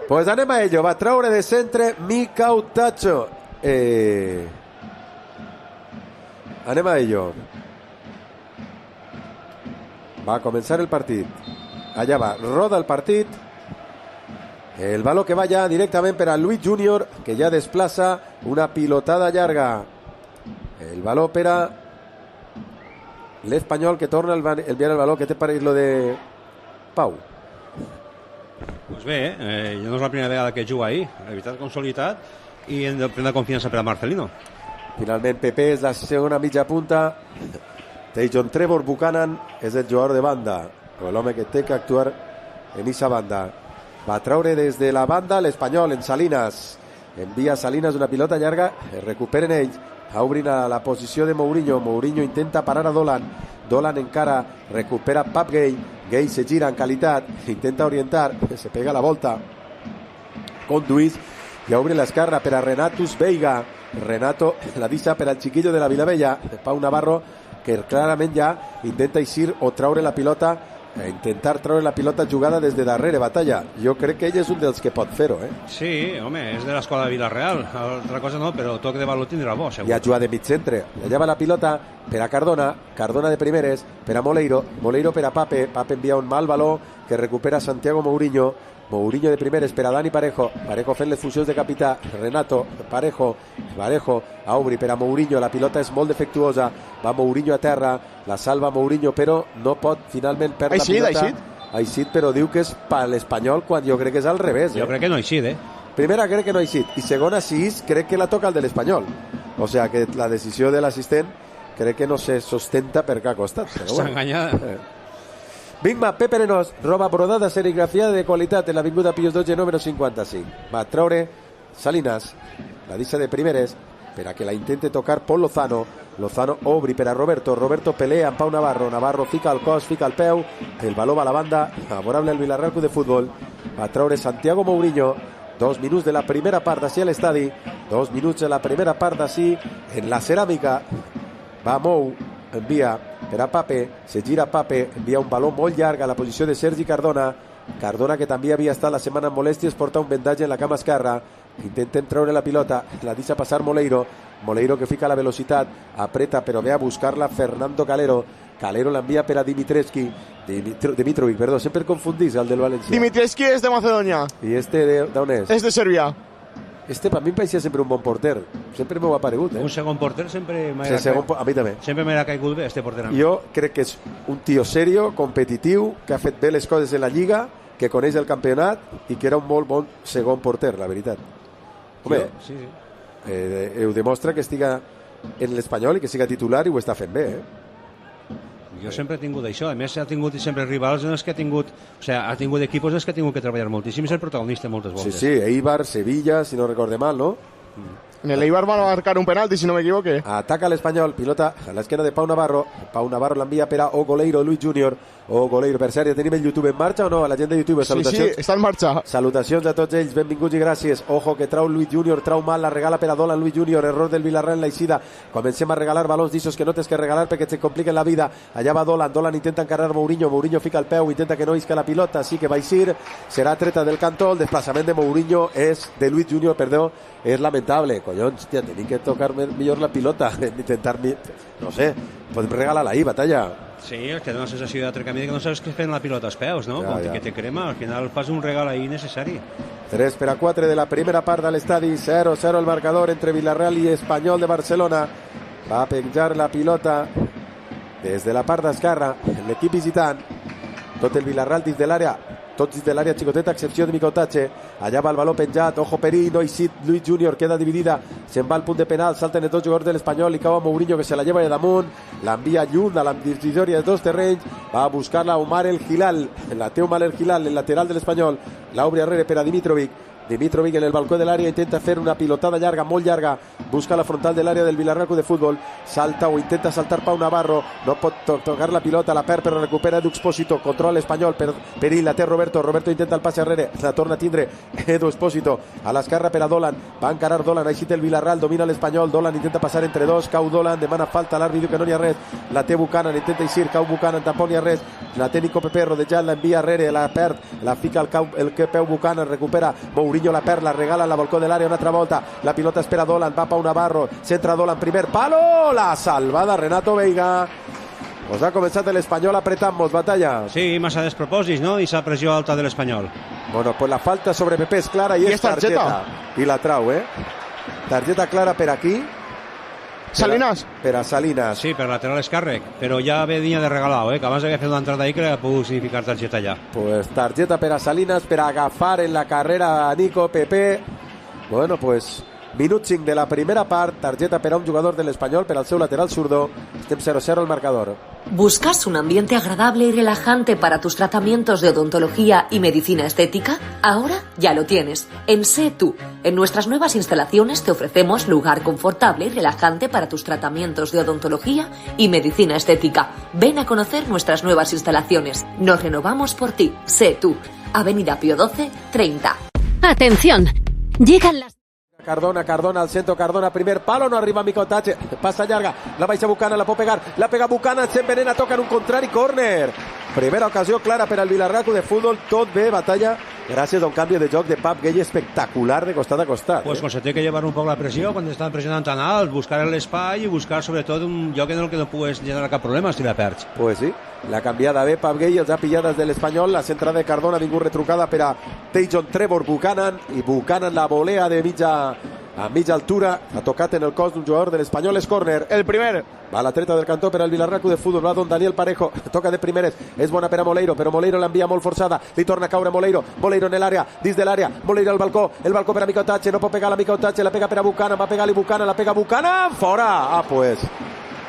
Pues anem a ello. Va traure de centre Mikau Tacho. Anem a ello. Va a començar el partit. Allà va, roda el partit. El baló que va ja directament per a Luis Junior, que ja desplaça una pilotada llarga. El baló per a l'Espanyol, que torna a enviar el baló. Què te pareix lo de Pau? Pues bé, no és la primera vegada que juga ahí. La veritat, consolidat i en plena confiança per a Marcelino. Finalment Pepe és la segona mitja punta. John Trevor Buchanan és el jugador de banda, l'home que té que actuar en aquesta banda. Va a traure des de la banda l'Espanyol en Salinas. Envia Salinas una pilota llarga, es recuperen ells, obrin a la posició de Mourinho. Mourinho intenta parar a Dolan. Dolan encara, recupera Pap Gay. Gay se gira en qualitat, intenta orientar, se pega la volta. Conduís i obre l'esquerra per a Renatus Veiga. Renato la deixa per al chiquillo de la Vilavella, Pau Navarro, que clarament ja intenta eixir o traure la pilota, intentar traure la pilota jugada des de darrere, Batalla. Jo crec que ell és un dels que pot fer-ho, Sí, home, és de l'escola de Villarreal, altra cosa no, però el toc de baló tindrà bo, segur. I ha jugat de mig centre, allà va la pilota per a Cardona, Cardona de primeres per a Moleiro, Moleiro per a Pape, Pape envia un mal baló que recupera Santiago Mourinho, Mourinho de primeres per a Dani Parejo, Parejo fent les funcions de capità, Renato, Parejo a obrir per a Mourinho, la pilota és molt defectuosa, va Mourinho a terra, la salva Mourinho, però no pot finalment perdre la pilota. Ha eixit, però diu que és per l'Espanyol, quan jo crec que és al revés. Jo crec que no ha eixit, Primera crec que no ha eixit, i segona si crec que la toca el de l'Espanyol. O sea que la decisió de l'assistent crec que no se sostenta per cap costat. S'ha enganyat. Vinga, Pepe Arenós, roba brodada serigrafiada de qualitat en l'Avinguda Pius 12, número 55. Va traure Salinas, la deixa de primeres, per a que la intente tocar Pol Lozano. Lozano obri per a Roberto, Roberto pelea amb Pau Navarro, Navarro fica el cos, fica el peu, el baló va a la banda, favorable al Villarreal Club de Futbol. Va traure Santiago Mourinho, 2 minuts de la primera part d'ací a l'estadi, 2 minuts de la primera part d'ací en la ceràmica. Va Mou, envia per a Pape, se gira Pape, envia un baló molt llarg a la posició de Sergi Cardona. Cardona, que també havia estat la setmana en molèsties, porta un vendatge en la cama esquerra. Intenten treure la pilota, la deixa passar Moleiro. Moleiro, que fica la velocitat, apreta, però ve a buscar-la Fernando Calero. Calero l'envia per a Dimitrovic, perdó, sempre confundís el del València. Dimitrescu és de Macedònia. I este d'on és? És de Sèrbia. Este per mi em pareixia sempre un bon porter. Sempre m'ho ha aparegut. Un segon porter sempre m'ha a mi també. Sempre m'ha caigut bé, este porter. Jo crec que és un tio serio, competitiu, que ha fet bé les coses en la Lliga, que coneix el campionat i que era un molt bon segon porter, la veritat. Home, sí. Ho demostra que estiga en l'Espanyol i que siga titular i ho està fent bé, Jo sempre he tingut això. A més, ha tingut sempre rivals en els que ha tingut... O sigui, ha tingut equipos en els que ha tingut que treballar moltíssim. És el protagonista moltes voltes. Sí, Eibar, Sevilla, si no recorde mal, ¿no? En el Eibar van a marcar un penalti, si no me equivoque. Ataca l'Espanyol, pilota a l'esquena de Pau Navarro. Pau Navarro l'envia per a Ogoleiro, Luis Junior. Ogoleiro, per cert, ja tenim el YouTube en marxa o no? A la gent de YouTube, salutacions. Sí, està en marxa. Salutacions a tots ells, benvinguts i gràcies. Ojo que trau Luis Junior, trau mal, la regala per a Dolan Luis Junior, error del Villarreal en la eixida. Comencem a regalar balons d'ixos que no tens que regalar perquè et compliquen la vida. Allà va Dolan, Dolan intenta encarregar Mourinho, Mourinho fica el peu, intenta que no isca la pilota, sí que va a eixir, serà treta del cantó, el desplaçament de Mourinho de Luis Junior, perdó, és lamentable. Collons, hòstia, tenim que tocar millor la pilota, intentar, no sé, podem regalar-la ahí, Batalla. Sí, és que dona la sensació d'altre camí que no saps què fer en la pilota als peus, no? Que te crema, al final fas un regal ahí necessari. 3-4 de la primera part de l'estadi, 0-0 el marcador entre Villarreal i Espanyol de Barcelona. Va a penjar la pilota des de la part d'esquerra l'equip visitant, tot el Villarreal dins de l'àrea, tots dins de l'àrea xicoteta, excepció de Micotache. Allà va el baló penjat, ojo Perí, no eixit, Luis Junior queda dividida, se'n va al punt de penal, salten els dos jugadors de l'Espanyol i cau a Mourinho, que se la lleva de damunt, l'envia lluny a la divisòria de dos terrenys, va a buscar-la Omar El Hilal, la té Omar El Hilal, el lateral de l'Espanyol, l'obre arrere per a Dimitrovic, Dimitrovic en el balcó del área, intenta hacer una pilotada llarga, molt llarga, busca la frontal del área del Villarreal Club de Fútbol, salta o intenta saltar Pau Navarro, no pot tocar la pilota, la perd però recupera Edu Expósito, control espanyol, perill, la té Roberto intenta el passe arrere, la torna a tindre Edu Expósito, a l'esquerra per a Dolan, va encarar Dolan, així té el Villarreal, domina l'Espanyol, Dolan intenta passar entre dos, cau Dolan, demana falta, l'àrbit diu que no n'hi ha res, la té Buchanan, intenta eixir, cau Buchanan, tampoc n'hi ha res, la té Nico Pepe rodejant, la envia arrere, la perd, la fica el que peu Buchanan, recupera Mourinho, la perd, la regala en la balcó de l'àrea una altra volta, la pilota espera Dolan, va Pau Navarro, centra Dolan, primer palo, la salvada Renato Veiga. Pues ha començat l'Espanyol apretamos, Batalla. Sí, massa despropòsits, no? I esa pressió alta de l'Espanyol. Bueno, pues la falta sobre Pepe es clara y es tarjeta. Y la trau, tarjeta clara per aquí. Salinas. Per a Salinas. Sí, per lateral escàrrec, però ja venia de regalado, que abans havia fet una entrada ahí que ha pogut significar targeta ja. Pues tarjeta per a Salinas, per a agafar en la carrera a Nico Pepe. Bueno, pues minut 5 de la primera part, tarjeta per a un jugador de l'Espanyol, per al seu lateral zurdo. Estem 0-0 el marcador. ¿Buscas un ambiente agradable y relajante para tus tratamientos de odontología y medicina estética? Ahora ya lo tienes. En Sé Tú. En nuestras nuevas instalaciones te ofrecemos lugar confortable y relajante para tus tratamientos de odontología y medicina estética. Ven a conocer nuestras nuevas instalaciones. Nos renovamos por ti. Sé Tú. Avenida Pío XII, 30. Atención. Llegan las... Cardona al centro, Cardona, primer palo, no arriba Mico Tache, passa llarga, la baixa Buchanan, la pot pegar, la pega Buchanan, s'envenena, toca en un contrari, córner. Primera ocasió clara per al Villarreal Club de Fútbol, tot bé, Batalla, gràcies a un canvi de joc de Pap Gay espectacular de costat a costat. Pues se té que llevar un poc la pressió quan estan pressionant tan alt, buscar l'espai i buscar sobretot un lloc en el que no pugues generar cap problema si la perds. Pues sí, la canviada bé Pap Gay, els ha pillat des de l'Espanyol, la centrada de Cardona ha vingut retrucada per a Tejon Trevor Buchanan, i Buchanan la volea de a mitja altura, ha tocat en el cos d'un jugador de l'Espanyol, és córner. El primer. Va la treta del cantó per al Villarreal Club de Fútbol, va don Daniel Parejo, toca de primeres, és bona per a Moleiro, però Moleiro l'envia molt forçada, li torna a caure Moleiro en l'àrea, dins de l'àrea, Moleiro al balcó per a Mico Tache, no pot pegar la Mico Tache, la pega per a Buchanan, va pegar-li Buchanan, la pega Buchanan, fora! Pues,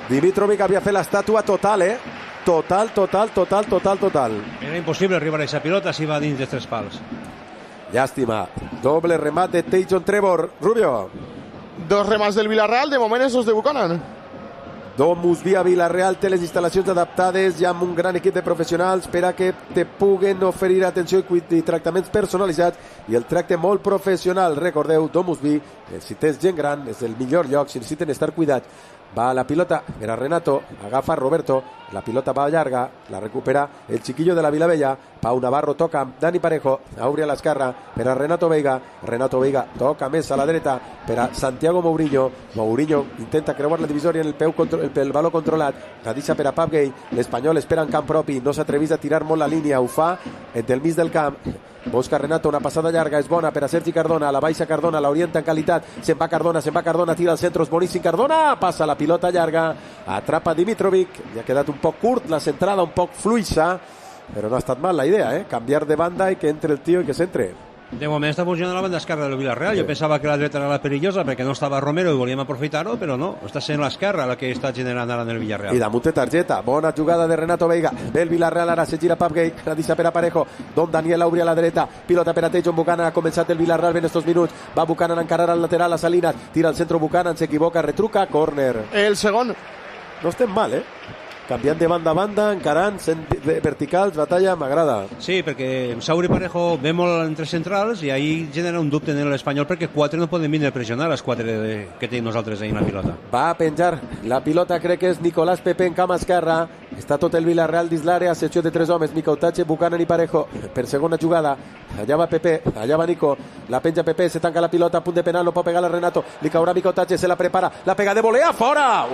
Dimitrovic havia fet l'estàtua total, Total. Era impossible arribar a aquesta pilota si va dins dels tres pals. Llàstima, doble remat de Tejon Trevor. Rubio. Dos remats del Villarreal, de moment esos de Buchanan. Domus Via Villarreal té les instal·lacions adaptades ja amb un gran equip de professionals per a que te puguen oferir atenció i tractaments personalitzats i el tracte molt professional. Recordeu, Domus Via, si tens gent gran, és el millor lloc, si necessiten estar cuidats. Va la pilota, era Renato, agafa Roberto, la pilota va llarga, la recupera el chiquillo de la Vilavella, Pau Navarro toca, Dani Parejo, obri a l'esquerra per a Renato Veiga toca més a la dreta per a Santiago Mourinho intenta creuar la divisòria en el baló controlat, la deixa per a Pap Gay, l'Espanyol espera en camp propi, no s'atrevís a tirar molt la línia, ho fa del mig del camp, busca Renato, una passada llarga, és bona per a Sergi Cardona, la baixa Cardona, l'orienta en qualitat, se'n va Cardona, tira al centre, és boníssim Cardona, passa la pilota llarga, atrapa Dimitrovic, ja ha quedat un poc curt, la centrada un poc fluixa, però no ha estat mal la idea, canviar de banda i que entre el tio i que s'entre. De moment està funcionant la banda esquerra del Villarreal. Jo pensava que la dreta era la perillosa perquè no estava Romero i volíem aprofitar-ho, però no, està sent l'esquerra la que està generant ara en el Villarreal. I damunt de targeta, bona jugada de Renato Veiga, ve el Villarreal, ara se gira Pap Gay, la deixa per a Parejo, Don Daniel obri a la dreta, pilota per a Tejon Buchanan, ha començat el Villarreal en estos minuts, va Buchanan a encarar al lateral a Salinas, tira al centro Buchanan, s'equivoca, retruca, córner. El segon. No estem mal, canviant de banda a banda, encarant, verticals, Batalla, m'agrada. Sí, perquè Sauri i Parejo ve molt entre centrals i ahí genera un dubte en l'Espanyol perquè 4 no poden vindre a pressionar les 4 que tenim nosaltres ahí en la pilota. Va a penjar la pilota, crec que és Nicolás Pepe en camp esquerra, està tot el Villarreal dins l'àrea, secció de 3 homes, Mico Tache, Buchanan i Parejo, per segona jugada, allà va Pepe, allà va Nico, la penja Pepe, se tanca la pilota, a punt de penal, no pot pegar la Renato, li caurà Mico Tache, se la prepara, la pega de volea, fora!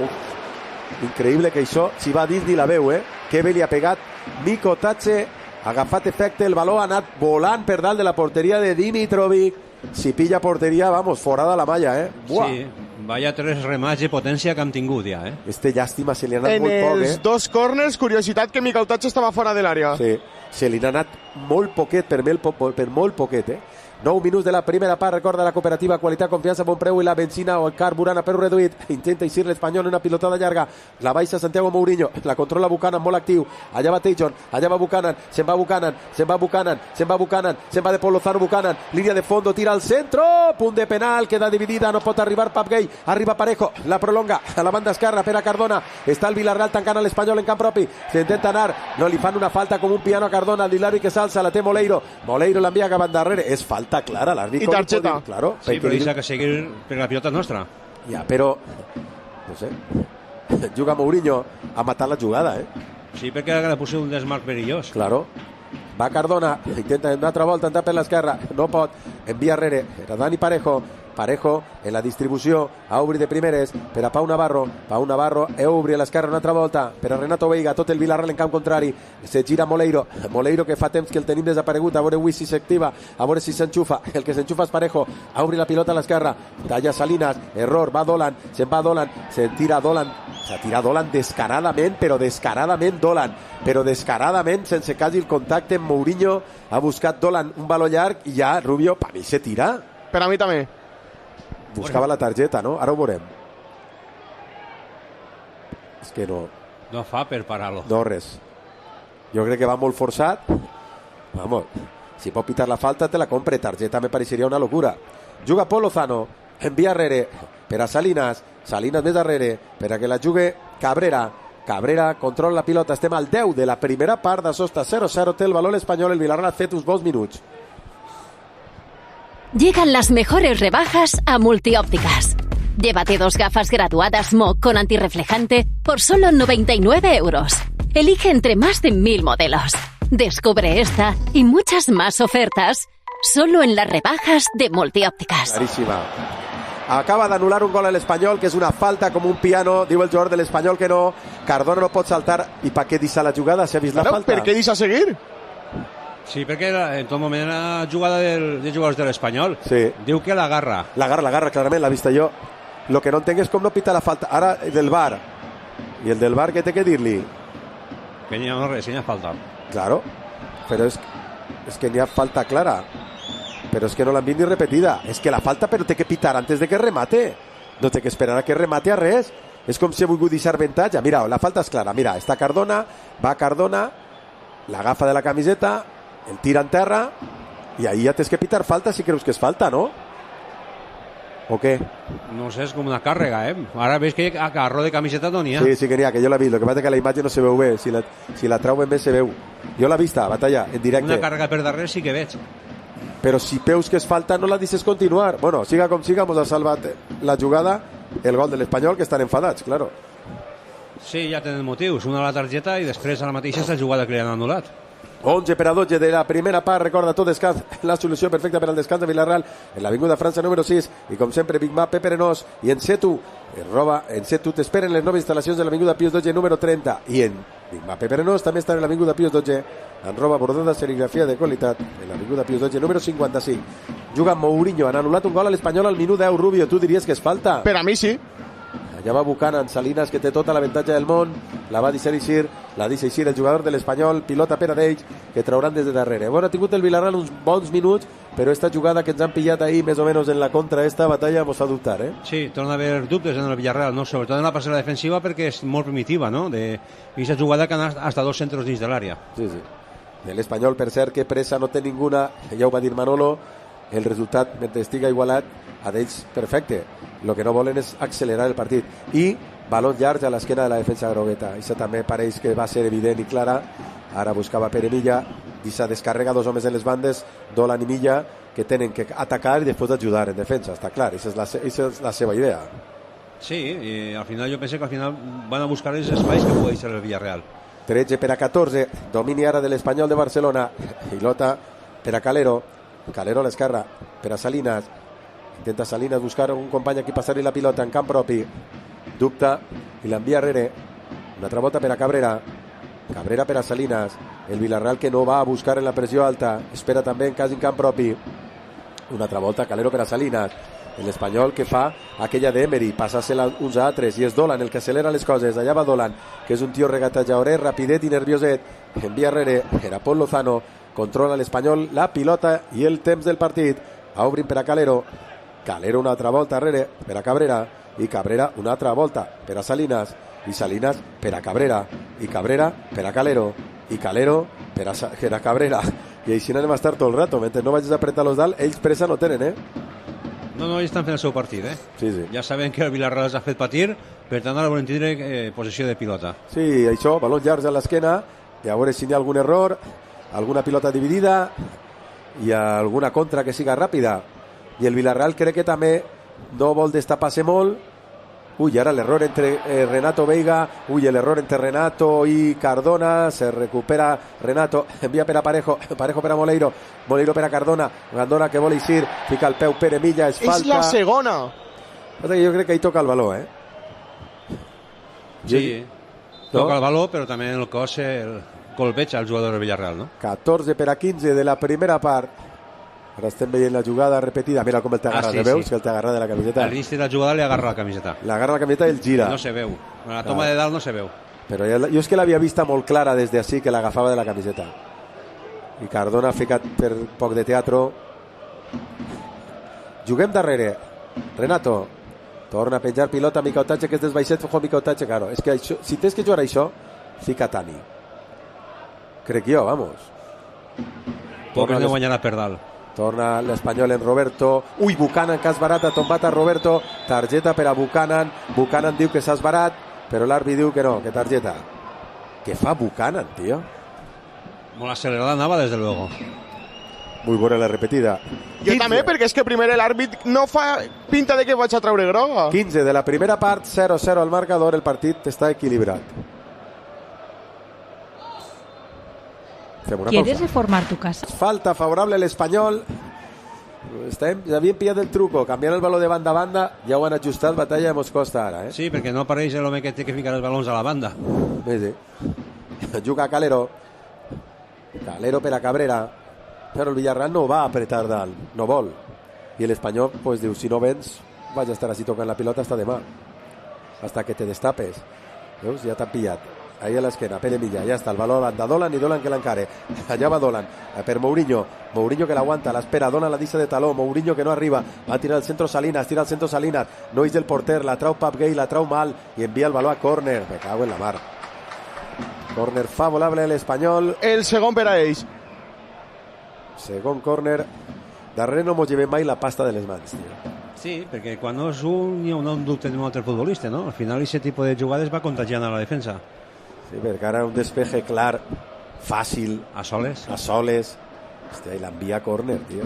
Increïble que això, si va dins ni la veu, que bé li ha pegat Mico Tache, ha agafat efecte, el baló ha anat volant per dalt de la porteria de Dimitrovic, si pilla porteria, vamos, fora de la malla, Buah. Sí, vaya 3 remats de potència que hem tingut ja, Este llàstima, se li ha anat en molt poc, els dos corners, curiositat que Mico Tache estava fora de l'àrea. Sí, se li ha anat molt poquet, per molt poquet, 9 minuts de la primera part, recorda la cooperativa, qualitat, confiança, bon preu i la benzina o el carburant a preu reduït. Intenta eixir l'Espanyol en una pilotada llarga, la baixa Santiago Mourinho, la controla Buchanan, molt actiu, allà va Tajon, allà va Buchanan, se'n va Buchanan, se'n va de Paul Lozano Buchanan, línia de fondo, tira al centro, punt de penal, queda dividida, no pot arribar Pap Gay, arriba Parejo, la prolonga a la banda esquerra per a Cardona, està el Villarreal tancant a l'Espanyol en camp propi, s'intenta anar, no li fan una falta com un piano a Cardona, l'Hilari que s'alça, la té Moleiro l'envia cap darrere, és falta clara, l'àrbitro. I targeta. Claro, sí, però deixa que seguir, perquè la pilota és nostra. Ja, però, no sé, juga Mourinho a matar la jugada, Sí, perquè ara le posa un desmarc perillós. Claro. Va Cardona, intenta una altra volta entrar per l'esquerra, no pot, envia arrere, era Dani Parejo en la distribució, a obrir de primeres per a Pau Navarro obri a l'esquerra una altra volta per a Renato Veiga, tot el Villarreal en camp contrari, se gira Moleiro que fa temps que el tenim desaparegut, a veure avui si s'activa, a veure si s'enxufa, el que s'enxufa és Parejo, a obrir la pilota a l'esquerra, talla Salinas, error, va Dolan, se tira Dolan descaradament, però descaradament sense quasi el contacte amb Mourinho, ha buscat Dolan un baló llarg i ja Rubio, per mi se tira. Per a mi també. Buscava la targeta, no? Ara ho veurem. És que no... No fa per parar-lo. No, res. Jo crec que va molt forçat. Vamos, si pot pitar la falta, te la compre. Targeta me pareixeria una locura. Juga Paul Lozano, envia arrere per a Salinas més darrere, per a que la jugue Cabrera controla la pilota. Estem al 10 de la primera part, d'això està 0-0, té el valor espanyol, el Villarreal ha fet uns bons minuts. Llegan las mejores rebajas a Multiópticas. Llévate 2 gafas graduadas Smog con antirreflejante por solo 99 euros. Elige entre más de 1000 modelos. Descubre esta y muchas más ofertas solo en las rebajas de Multiópticas. Claríssima. Acaba d'anul·lar un gol a l'Espanyol, que és una falta com un piano, diu el jugador de l'Espanyol que no. Cardona no pot saltar. I per què deixa la jugada? Si ha vist la falta. Per què deixa seguir? Sí, perquè en tot moment era jugada dels jugadors de l'Espanyol. Sí. Diu que l'agarra. L'agarra, clarament, l'ha vista jo. Lo que no entenc és com no pita la falta. Ara, del VAR. I el del VAR, què té que dir-li? Que n'hi ha res, n'hi ha falta. Claro, però és que n'hi ha falta clara. Però és que no l'han vist ni repetida. És que la falta però té que pitar antes de que remate. No té que esperar a que remate a res. És com si ha volgut deixar avantatge. Mira, la falta és clara. Mira, està Cardona, va Cardona, l'agafa de la camiseta, el tira en terra i ahí ja tens que pitar falta si creus que és falta, no? O què? No sé, és com una càrrega, Ara veus que agarró de camiseta no n'hi ha. Sí, que n'hi ha, que jo l'he vist. Lo que passa és que la imatge no se veu bé. Si la trauen bé se veu. Jo l'he vista, batalla, en directe. Una càrrega per darrere sí que veig. Però si veus que és falta no la deixes continuar. Bueno, siga com siga, mos ha salvat la jugada, el gol de l'Espanyol, que estan enfadats, claro. Sí, ja tenen motius. Una a la targeta i després a la mateixa és la jugada que li han anul·lat. 11 per a 12 de la primera part, recorda tot descans, la solució perfecta per al descans de Villarreal en l'Avinguda França número 6 i com sempre Big Mac, Pepe Arenós i Encetu t'esperen les noves instal·lacions de l'Avinguda Pius 12 número 30 i en Big Mac, Pepe Arenós també estan en l'Avinguda Pius 12 en roba bordada, serigrafia de qualitat en l'Avinguda Pius 12 número 55. Juga Mourinho, han anul·lat un gol a l'Espanyol al minut 10. Rubio, tu diries que és falta? Per a mi sí. Allà va Buchanan, Salinas, que té tota l'avantatge del món, la va deixar eixir, el jugador de l'Espanyol, pilota per a d'ells, que trauran des de darrere. Bueno, ha tingut el Villarreal uns bons minuts, però esta jugada que ens han pillat ahir, més o menys en la contra, esta batalla, mos fa dubtar, Sí, torna a haver dubtes en el Villarreal, no? Sobretot en la passada defensiva, perquè és molt primitiva, no? Aquesta jugada que han hasta 2 centros dins de l'àrea. Sí. De l'Espanyol, per cert, que pressa no té ninguna, ja ho va dir Manolo, el resultat, mentre estiga igualat, a d'ells perfecte. Lo que no volen és accelerar el partit. I balons llargs a l'esquena de la defensa grogueta. Això també pareix que va ser evident i clara. Ara buscava Pere Milla, deixa descarrega 2 homes en les bandes, Dolan i Milla, que tenen que atacar i després ajudar en defensa, està clar, aquesta és la seva idea. Sí, i al final jo penso que al final van a buscar els espais que pugui ser el Villarreal. 13 per a 14, domini ara de l'Espanyol de Barcelona, pilota per a Calero a l'esquerra, per a Salinas, intenta Salinas buscar un company aquí passar-li la pilota en camp propi, dubta i l'envia arrere, una altra volta per a Cabrera per a Salinas, el Villarreal que no va a buscar en la pressió alta, espera també en cas en camp propi, una altra volta Calero per a Salinas, l'Espanyol que fa aquella d'Emery, passa-se-la uns a altres, i és Dolan el que acelera les coses. Allà va Dolan, que és un tio regatejaoret, rapidet i nervioset, envia arrere, era Paul Lozano, controla l'Espanyol la pilota i el temps del partit. Obrin per a Calero, Calero una altra volta darrere per a Cabrera, i Cabrera una altra volta per a Salinas, i Salinas per a Cabrera, i Cabrera per a Calero, i Calero per a Cabrera, i així anem a estar tot el rato. Mentre no vagis a apretar los dalt, ells pressa no tenen, No, ells estan fent el seu partit, Sí, sí. Ja saben que el Villarreal els ha fet patir, per tant ara volen tindre possessió de pilota. Sí, això, balons llargs a l'esquena, i a veure si hi ha algun error, alguna pilota dividida i alguna contra que siga ràpida. I el Villarreal crec que també no vol destapar-se molt. Uy, ara l'error entre Renato Veiga, l'error entre Renato i Cardona, se recupera Renato, envia per a Parejo, Parejo per a Moleiro, Moleiro per a Cardona, que vol eixir, fica el peu Pere Milla, és falta. És la segona. Jo crec que ahí toca el valor, Sí, toca el valor, però també en el cos el colpeja al jugador del Villarreal, no? 14 per a 15 de la primera part. Ara estem veient la jugada repetida. Mira com el té agarrat, veus? Que el té agarrat de la camiseta. A l'inici de la jugada li agarra la camiseta. L'agarra la camiseta i el gira. No se veu. En la toma de dalt no se veu. Però jo és que l'havia vista molt clara des d'ací, que l'agafava de la camiseta. I Cardona ha ficat per poc de teatro. Juguem darrere. Renato torna a penjar pilota, Micautache, que és desbaixet, ojo Micautache, claro. És que això, si tens que jugar això, fica Tani. Crec jo, vamos. Poc no guanyarà per dalt. Torna l'Espanyol en Roberto. Ui, Buchanan, que has barat, ha tombat a Roberto. Targeta per a Buchanan. Buchanan diu que s'has barat, però l'àrbit diu que no, que targeta. Què fa Buchanan, tio? Molt accelerada anava, des de luego. Muy bona la repetida. Jo també, perquè és que primer l'àrbit no fa pinta de que vaig a treure groga. 15 de la primera part, 0-0 al marcador, el partit està equilibrat. ¿Quieres reformar tu casa? Falta favorable al Espanyol. Havien pillat el truco, canviant el valor de banda a banda, ja ho han ajustat, batalla mos costa ara, Sí, perquè no apareix l'home que té que ficar els balons a la banda. Sí. Juga Calero. Calero per a Cabrera. Però el Villarreal no va a apretar dalt, no vol. I l'Espanyol pues, diu, si no vens, vaig a estar així tocant la pilota hasta demà. Hasta que te destapes. Veus? Ja t'han pillat. Ahí a l'esquena, Pere Milla, ja està, el valor de Dolan i Dolan que l'encare. Allà va Dolan, per Mourinho, Mourinho que l'aguanta, l'espera, Dolan la deixa de taló, Mourinho que no arriba, va tirar al centro Salinas, tira al centro Salinas, no és del porter, la trau Pap Gay, la trau mal, i envia el valor a córner, me cago en la mar. Córner favorable a l'Espanyol. El segon per a ells. Segon córner. Darrere no mos llevem mai la pasta de les mans, tio. Sí, perquè quan no és un, hi ha un dubte d'un altre futbolista, no? Al final, aquest tipus de jugades va contagiant a la defensa. Sí, perquè ara un despeje clar, fàcil. A soles. Hòstia, i l'envia a córner, tio.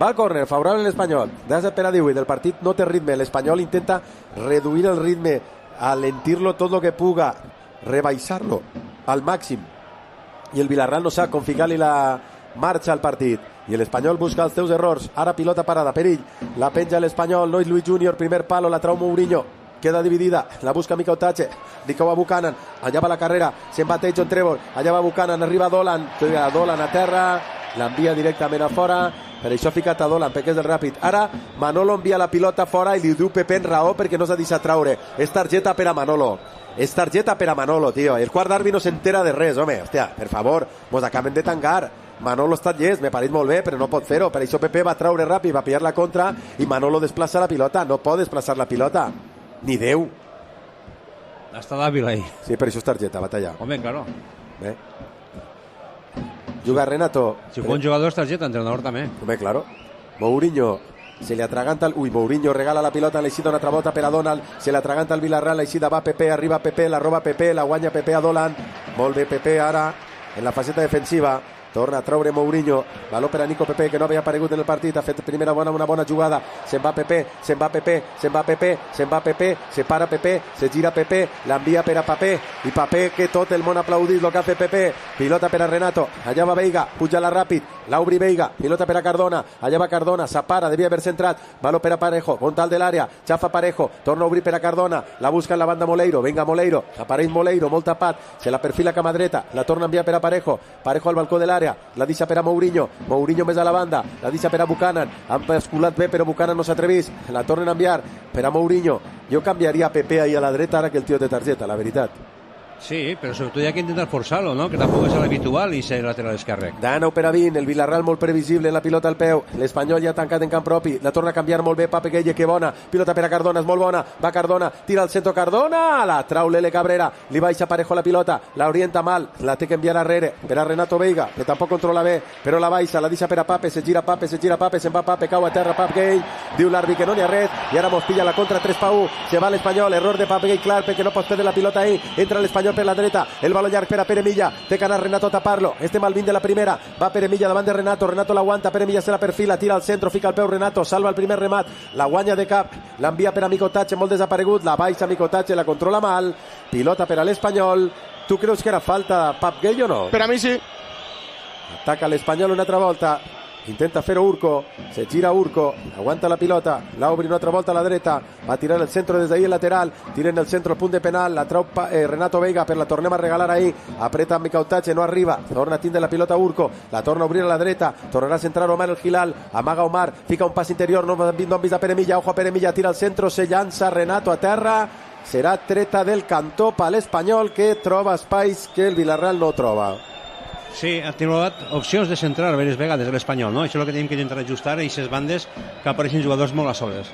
Va al córner, favorable a l'Espanyol. Des per a 18, el partit no té ritme. L'Espanyol intenta reduir el ritme, alentir-lo tot el que puga, rebaixar-lo al màxim. I el Villarreal no sap com ficar-li la marxa al partit. I l'Espanyol busca els teus errors. Ara pilota parada, perill. La penja l'Espanyol, no és Luis Junior, primer palo, la trau Mourinho. Queda dividida, la busca Micautache, Dicau a Buchanan, allà va la carrera, se'n va John Trevor, allà va Buchanan, arriba Dolan, Dolan a terra, l'envia directament a fora, per això ha ficat a Dolan, perquè és del ràpid. Ara Manolo envia la pilota fora i li diu Pepe en raó perquè no s'ha deixat traure. És targeta per a Manolo. És targeta per a Manolo, tio. El quart d'àrbit no s'entera de res, home. Hòstia, per favor, mos acaben de tancar. Manolo està llest, me pareix molt bé, però no pot fer-ho. Per això Pepe va traure ràpid, va pillar la contra i Manolo desplaça la pilota. No pot desplaçar la pilota. Ni Déu. Està d'hàbil ahí. Sí, per això és targeta, batalla. Home, claro. Bé. Juga Renato. Si fue un jugador es tarjeta, entrenador també. Home, claro. Mourinho. Se le atraganta el... Uy, Mourinho regala la pilota, l'eixida una altra volta per a Donald, se le atraganta el Villarreal, l'eixida va Pepe, arriba Pepe, la roba Pepe, la guanya Pepe a Dolan, molt bé Pepe ara en la faceta defensiva, torna a traure Mourinho, valor per a Nico Pepe que no havia aparegut en el partit, ha fet primera una bona jugada, se'n va Pepe, se'n va Pepe, se'n va Pepe, se'n va Pepe, se para Pepe, se gira Pepe, l'envia per a Papé, i Papé que tot el món aplaudit el que ha fet Pepe, pilota per a Renato, allà va Veiga, puja-la ràpid, l'obri Veiga, pilota per a Cardona, allà va Cardona, s'apara, devia haver centrat, valor per a Parejo, Montal de l'àrea, xafa Parejo, torna a obrir per a Cardona, la busca en la banda Moleiro, venga Moleiro, apareix Moleiro, molt tapat, se la perfila cama dreta, la torna a enviar per a Parejo, Parejo al balcó de l'àrea, la deixa per a Mourinho, Mourinho més a la banda, la deixa per a Buchanan, han basculat bé però Buchanan no s'atrevís, la tornen a enviar per a Mourinho. Jo canviaria a Pepe ahí a la dreta ara que el tio té targeta, la veritat. Sí, pero sobre todo hay que intentar forzarlo, ¿no? Que tampoco es el habitual i ser lateral esquerre. Dana Operavin, el Villarreal molt previsible, la pilota al peu, l'Espanyol ja tancat en camp propi, la torna a canviar molt bé, Pape Gueye, que bona, pilota per a Cardona, és molt bona, va Cardona, tira al centre Cardona, la trau l'Ele Cabrera, li baixa Parejo la pilota, la orienta mal, la té que enviar arrere, per a Renato Veiga, que tampoc controla bé, però la baixa, la deixa per a Pape, se gira Pape, se'n va Pape, cau a terra, Pape Gueye, diu l'àrbit que no n'hi ha res, i ara mos pilla la contra 3-1, se va l'Espanyol, error de Pape Gueye, clar, perquè no pot perdre la pilota ahí, entra l'Espanyol per la dreta, el baló llarg per a Pere Milla, té que anar Renato a tapar-lo, este Malvin de la primera, va Pere Milla davant de Renato, Renato l'aguanta, Pere Milla se la perfila, tira al centre, fica el peu Renato, salva el primer remat, la guanya de cap, l'envia per a Micotatge, molt desaparegut, la baixa Micotatge, la controla mal, pilota per a l'Espanyol. Tu creus que era falta Pape Gueye o no? Per a mi sí. Ataca l'Espanyol una altra volta, intenta fer-ho Urco, se gira Urco, aguanta la pilota, la obri una altra volta a la dreta, va a tirar el centro des d'ahí el lateral, tira en el centro el punt de penal, la trau Renato Veiga, per la tornem a regalar ahí, apreta Micotatge, no arriba, torna a tindre la pilota Urco, la torna a obrir a la dreta, tornarà a centrar Omar el Gilal, amaga Omar, fica un pas interior, no han vist a Pere Milla, ojo a Pere Milla, tira al centro, se llança Renato a terra, serà treta del cantó per l'Espanyol, que troba espais que el Villarreal no troba. Sí, ha tingut opcions de centrar diverses vegades l'Espanyol, no? Això és el que tenim que intentar ajustar, i aquestes bandes que apareixen jugadors molt a soles.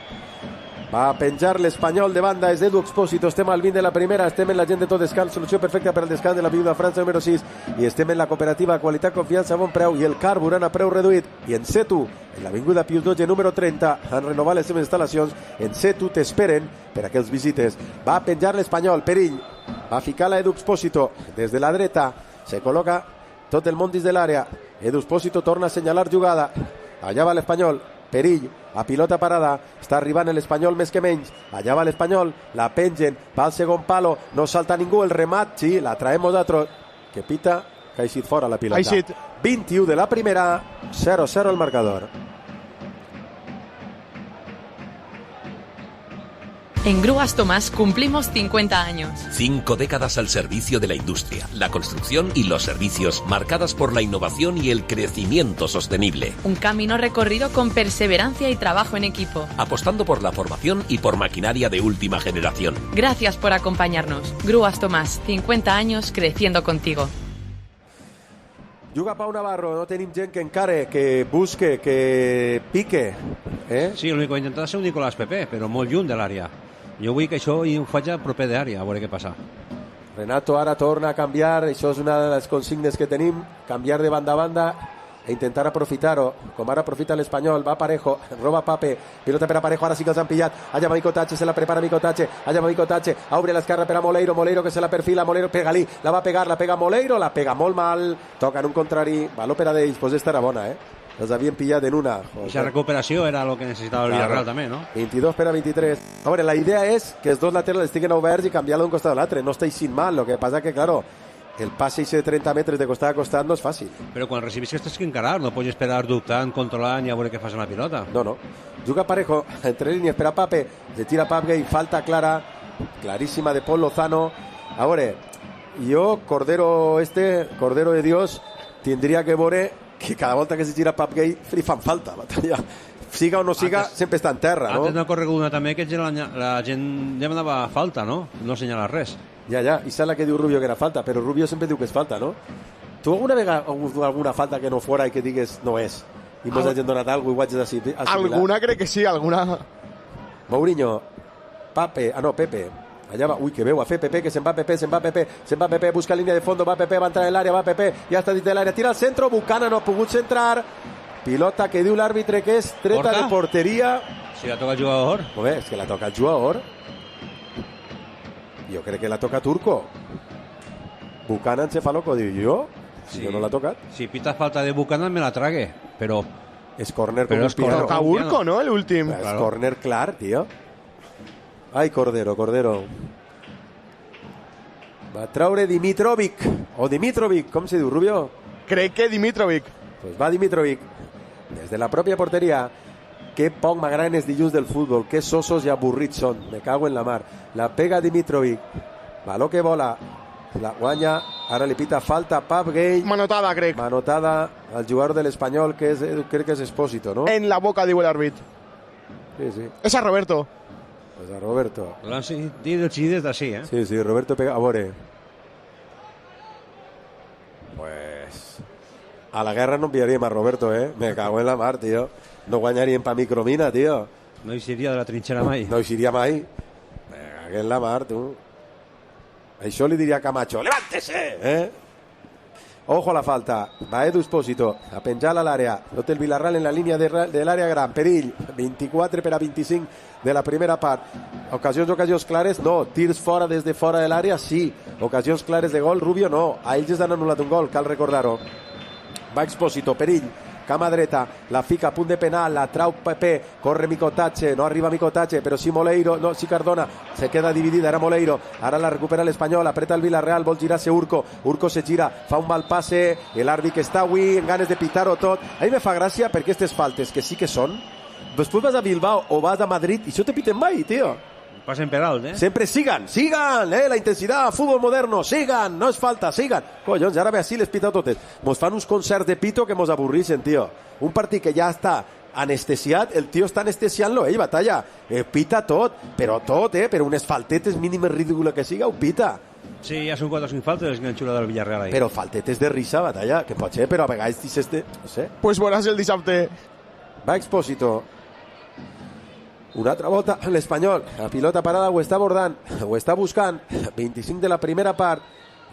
Va a penjar l'Espanyol de banda, és Edu Expósito, estem al 20 de la primera, estem en la gent de tot descans, solució perfecta per al descans de la Viuda França número 6, i estem en la cooperativa Qualitat, Confiança, Bon Preu i el carburant a preu reduït, i en Setu, en l'Avinguda Pius 12 número 30, han renovat les seves instal·lacions, en Setu t'esperen per a que els visites. Va a penjar l'Espanyol, Perill, va a ficar la Edu Expósito, des de la dreta, se col·loca tot el món dins de l'àrea, Edu Expósito torna a assenyalar jugada, allà va l'Espanyol, Perill, a pilota parada, està arribant l'Espanyol més que menys, allà va l'Espanyol, la pengen, va al segon palo, no salta ningú, el remat, sí, la traem nosaltres, que pita, que ha eixit fora la pilota. 21 de la primera, 0-0 el marcador. En Grúas Tomás cumplimos 50 años. 5 décadas al servicio de la industria, la construcción y los servicios, marcadas por la innovación y el crecimiento sostenible. Un camino recorrido con perseverancia y trabajo en equipo. Apostando por la formación y por maquinaria de última generación. Gracias por acompañarnos. Grúas Tomás, 50 años creciendo contigo. Juga Pau Navarro, no tenim gent que encare, que busque, que pique. Sí, l'únic que ha intentat ser un Nicolás Pepe, però molt lluny de l'àrea. Jo vull que això ho faci proper d'àrea, a veure què passa. Renato ara torna a canviar, això és una de les consignes que tenim, canviar de banda a banda e intentar aprofitar-ho, com ara aprofita l'Espanyol, va Parejo, roba Pape, pilota per a Parejo, ara sí que els han pillat, allà va Micotatge, se la prepara Micotatge, allà va Micotatge, obre l'esquerra per a Moleiro, Moleiro que se la perfila, Moleiro pega-li, la va pegar, la pega Moleiro, la pega molt mal, toca en un contrari, valor per a d'ells, pues esta era bona, els havien pillat en una. Aquesta recuperació era el que necessitava el Villarreal també, no? 22 per a 23. A veure, la idea és que els dos laterals estiguen oberts i canviar-lo d'un costat a l'altre, no estiguin mal, lo que passa que, claro, el passe de 30 metres de costat a costat no és fàcil. Però quan recibis que tens que encarar, no pots esperar dubtant, controlant i a veure què fas amb la pilota. No. Juga Parejo, entre línies per a Pape, le tira Pape Gueye, falta clara, claríssima de Paul Lozano. A veure, jo, Cordero de Dios, tindria que veure que cada volta que se gira Pape Gueye li fan falta, batalla. Siga o no siga, sempre està en terra, no? Antes no ha corregut una també que la gent demanava falta, no? No assenyala res. Ja, i saps la que diu Rubio que era falta, però Rubio sempre diu que és falta, no? Tu alguna vegada has hagut alguna falta que no fora i que digues no és? I mos hagin donat alguna cosa i ho hagis assimilat? Alguna crec que sí, alguna... Mourinho, Pepe. Allà va, ui, que veu a fer Pepe, que se'n va Pepe, busca línia de fondo, va Pepe, va entrar en l'àrea, va Pepe, ja està dins de l'àrea, tira al centre, Buchanan no ha pogut centrar, pilota que diu l'àrbitre que és treta de porteria. Si la toca el jugador. Home, és que la toca el jugador. Jo crec que la toca Turco. Buchanan se fa loco, diu jo. Si jo no l'ha tocat. Si pita falta de Buchanan me la trague, però... És córner com un piano. Toca Urco, no?, l'últim. És córner clar, tio. Ai, Cordero. Va traure Dimitrovic. O Dimitrovic, com se diu, Rubio? Crec que Dimitrovic. Pues va Dimitrovic. Des de la pròpia porteria. Que poc m'agraden els dilluns del futbol. Que sosos i avorrits són. Me cago en la mar. La pega Dimitrovic. Baló que vola. La guanya. Ara li pita falta Pape Gueye. Manotada, crec. Manotada al jugador de l'Espanyol, que crec que és Expósito, ¿no? En la boca, diu l'àrbit. Sí. És a Roberto. Pues a Roberto. L'han sentit des d'ací, Sí, Roberto pega. A veure. A la guerra no enviaríem a Roberto, Me cago en la mar, tio. No guanyaríem pa micromina, tio. No hi seria de la trinxera mai. No hi seria mai. Me cago en la mar, tu. Això li diria a Camacho. ¡Levántese! Ojo a la falta. Va Edu Espósito a penjar a l'àrea. Tot el Villarreal en la línia de l'àrea gran. Perill. 24 per a 25 de la primera part. Ocasions clares? No. Tirs fora des de fora de l'àrea? Sí. Ocasions clares de gol? Rubio no. A ells han anul·lat un gol, cal recordar-ho. Va Expósito, perill, cama dreta, la fica a punt de penal, la trau Pepe, corre Micotache, no arriba Micotache, però sí Moleiro, no, sí Cardona, se queda dividida, era Moleiro, ara la recupera l'Espanyol, apreta el Villarreal, vol girar-se Urco se gira, fa un mal passe, l'àrbit que està avui, en ganes de pitar-ho tot. A mi me fa gràcia perquè aquestes faltes, que sí que són, després vas a Bilbao o vas a Madrid i això te piten mai, tio. Pasen per alt, Sempre sigan, la intensitat, futbol moderno, sigan, no és falta, sigan. Collons, ara ve així les pita totes. Mos fan uns concerts de pito que mos avorrixen, tio. Un partit que ja està anestesiat, el tio està anestesiant-lo, Batalla. Pita tot, però unes faltetes mínimes ridícules que siga, ho pita. Sí, ja són 4 o 5 faltes els que han xulat del Villarreal ahí. Però faltetes de risa, Batalla, que pot ser, però a vegades dices no sé. Pues veuràs el dissabte. Va Expósito. Una altra volta l'Espanyol, la pilota parada ho està abordant, ho està buscant, 25 de la primera part,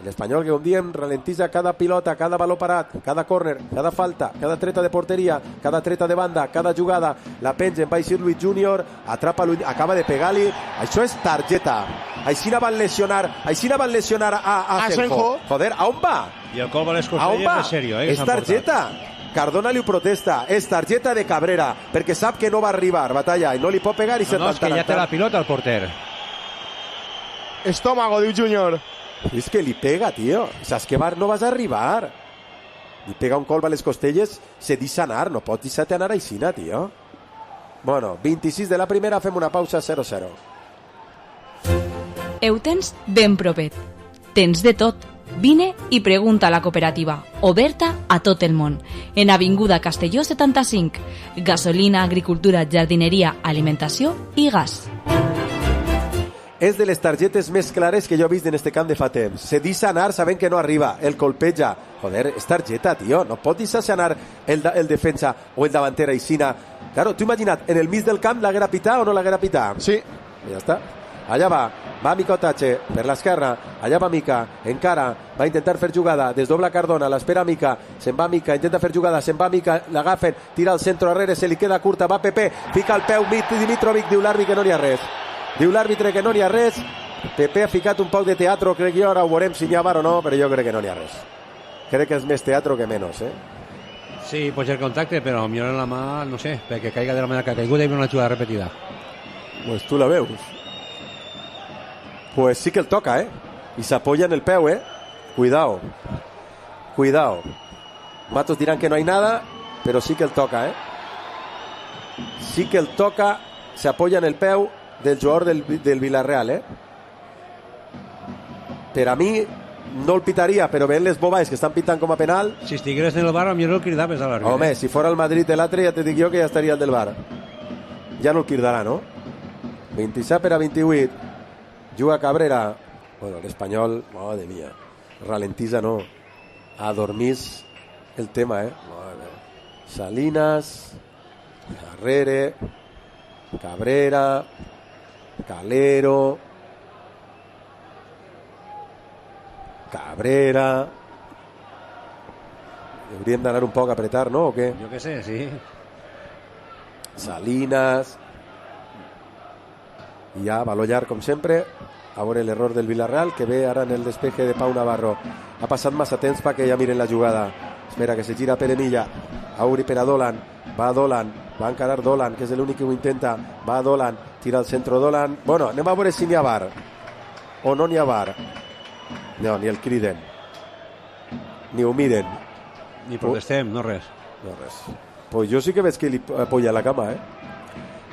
l'Espanyol que com diem ralentitza cada pilota, cada baló parat, cada córner, cada falta, cada treta de porteria, cada treta de banda, cada jugada, la pengen, va eixir Luis Júnior, atrapa Luis, acaba de pegar-li, això és targeta, així van lesionar a Senjo, joder, a on va? I el col va a les costelles de serio, és targeta. Cardona li ho protesta, és targeta de Cabrera, perquè sap que no va arribar, Batalla, i no li pot pegar i se és que ja té la pilota el porter. Estómago, diu Júnior. És que li pega, tio. Saps que no vas a arribar. Li pega un colp a les costelles, se deixa anar, no pot deixar-te anar aixina, tio. Bueno, 26 de la primera, fem una pausa, 0-0. Ho tens ben propet. Tens de tot. Vine i pregunta a la cooperativa, oberta a tot el món, en Avinguda Castelló 75. Gasolina, agricultura, jardineria, alimentació i gas. És de les targetes més clares que jo he vist en este camp de fa temps. Se deixa anar sabent que no arriba, el colpeja. Joder, és targeta, tio, no pot deixar-se anar el defensa o el davanter aixina. Claro, tu imagina't, en el mig del camp l'haguera pitat o no l'haguera pitat? Sí. Ja està. Allà va Micotache per l'esquerra, allà va Mica, encara, va intentar fer jugada, desdobla Cardona, l'espera Mica, se'n va Mica, intenta fer jugada, se'n va Mica, l'agafen, tira al centre arrere, se li queda curta, va Pepe, fica el peu, Dimitrovic, diu l'àrbitre que no n'hi ha res. Diu l'àrbitre que no n'hi ha res, Pepe ha ficat un poc de teatro, crec jo, ara ho veurem si n'hi ha var o no, però jo crec que no n'hi ha res. Crec que és més teatro que menys, Sí, pot ser contacte, però millor en la mà, no sé, perquè caiga de la manera que ha caigut i una jugada repetida. Pues tu la veus. Pues sí que el toca, y se apoya en el peu, Cuidado. Matos dirán que no hay nada, pero sí que el toca, Sí que el toca, se apoya en el peu del jugador del Villarreal, Per a mi no el pitaria, però veient les bobais que estan pitant com a penal... Si estigués en el bar, millor el cridaves a l'àrbitre. Home, si fora el Madrid de l'altre, ja te dic jo que ja estaria el del bar. Ja no el cridarà, no? 27 per a 28. Juga Cabrera. Bueno, l'Espanyol, madre mía, ralentiza, no. Adormís el tema, Salinas, Carrere, Cabrera, Calero, Cabrera. Hauríem d'anar un poc a apretar, no? O què? Jo què sé, sí. Salinas. I ja, baló llarg, com sempre. A veure l'error del Villarreal, que ve ara en el despeje de Pau Navarro. Ha passat massa temps perquè ja miren la jugada. Espera, que se gira Pere Milla. Auri per a Dolan. Va Dolan. Va encarar Dolan, que és l'únic que ho intenta. Va Dolan. Tira al centre Dolan. Bueno, anem a veure si n'hi ha VAR. O no n'hi ha VAR. No, ni el criden. Ni ho miren. Ni protestem, no res. No res. Pues jo sí que veig que li apoya la cama,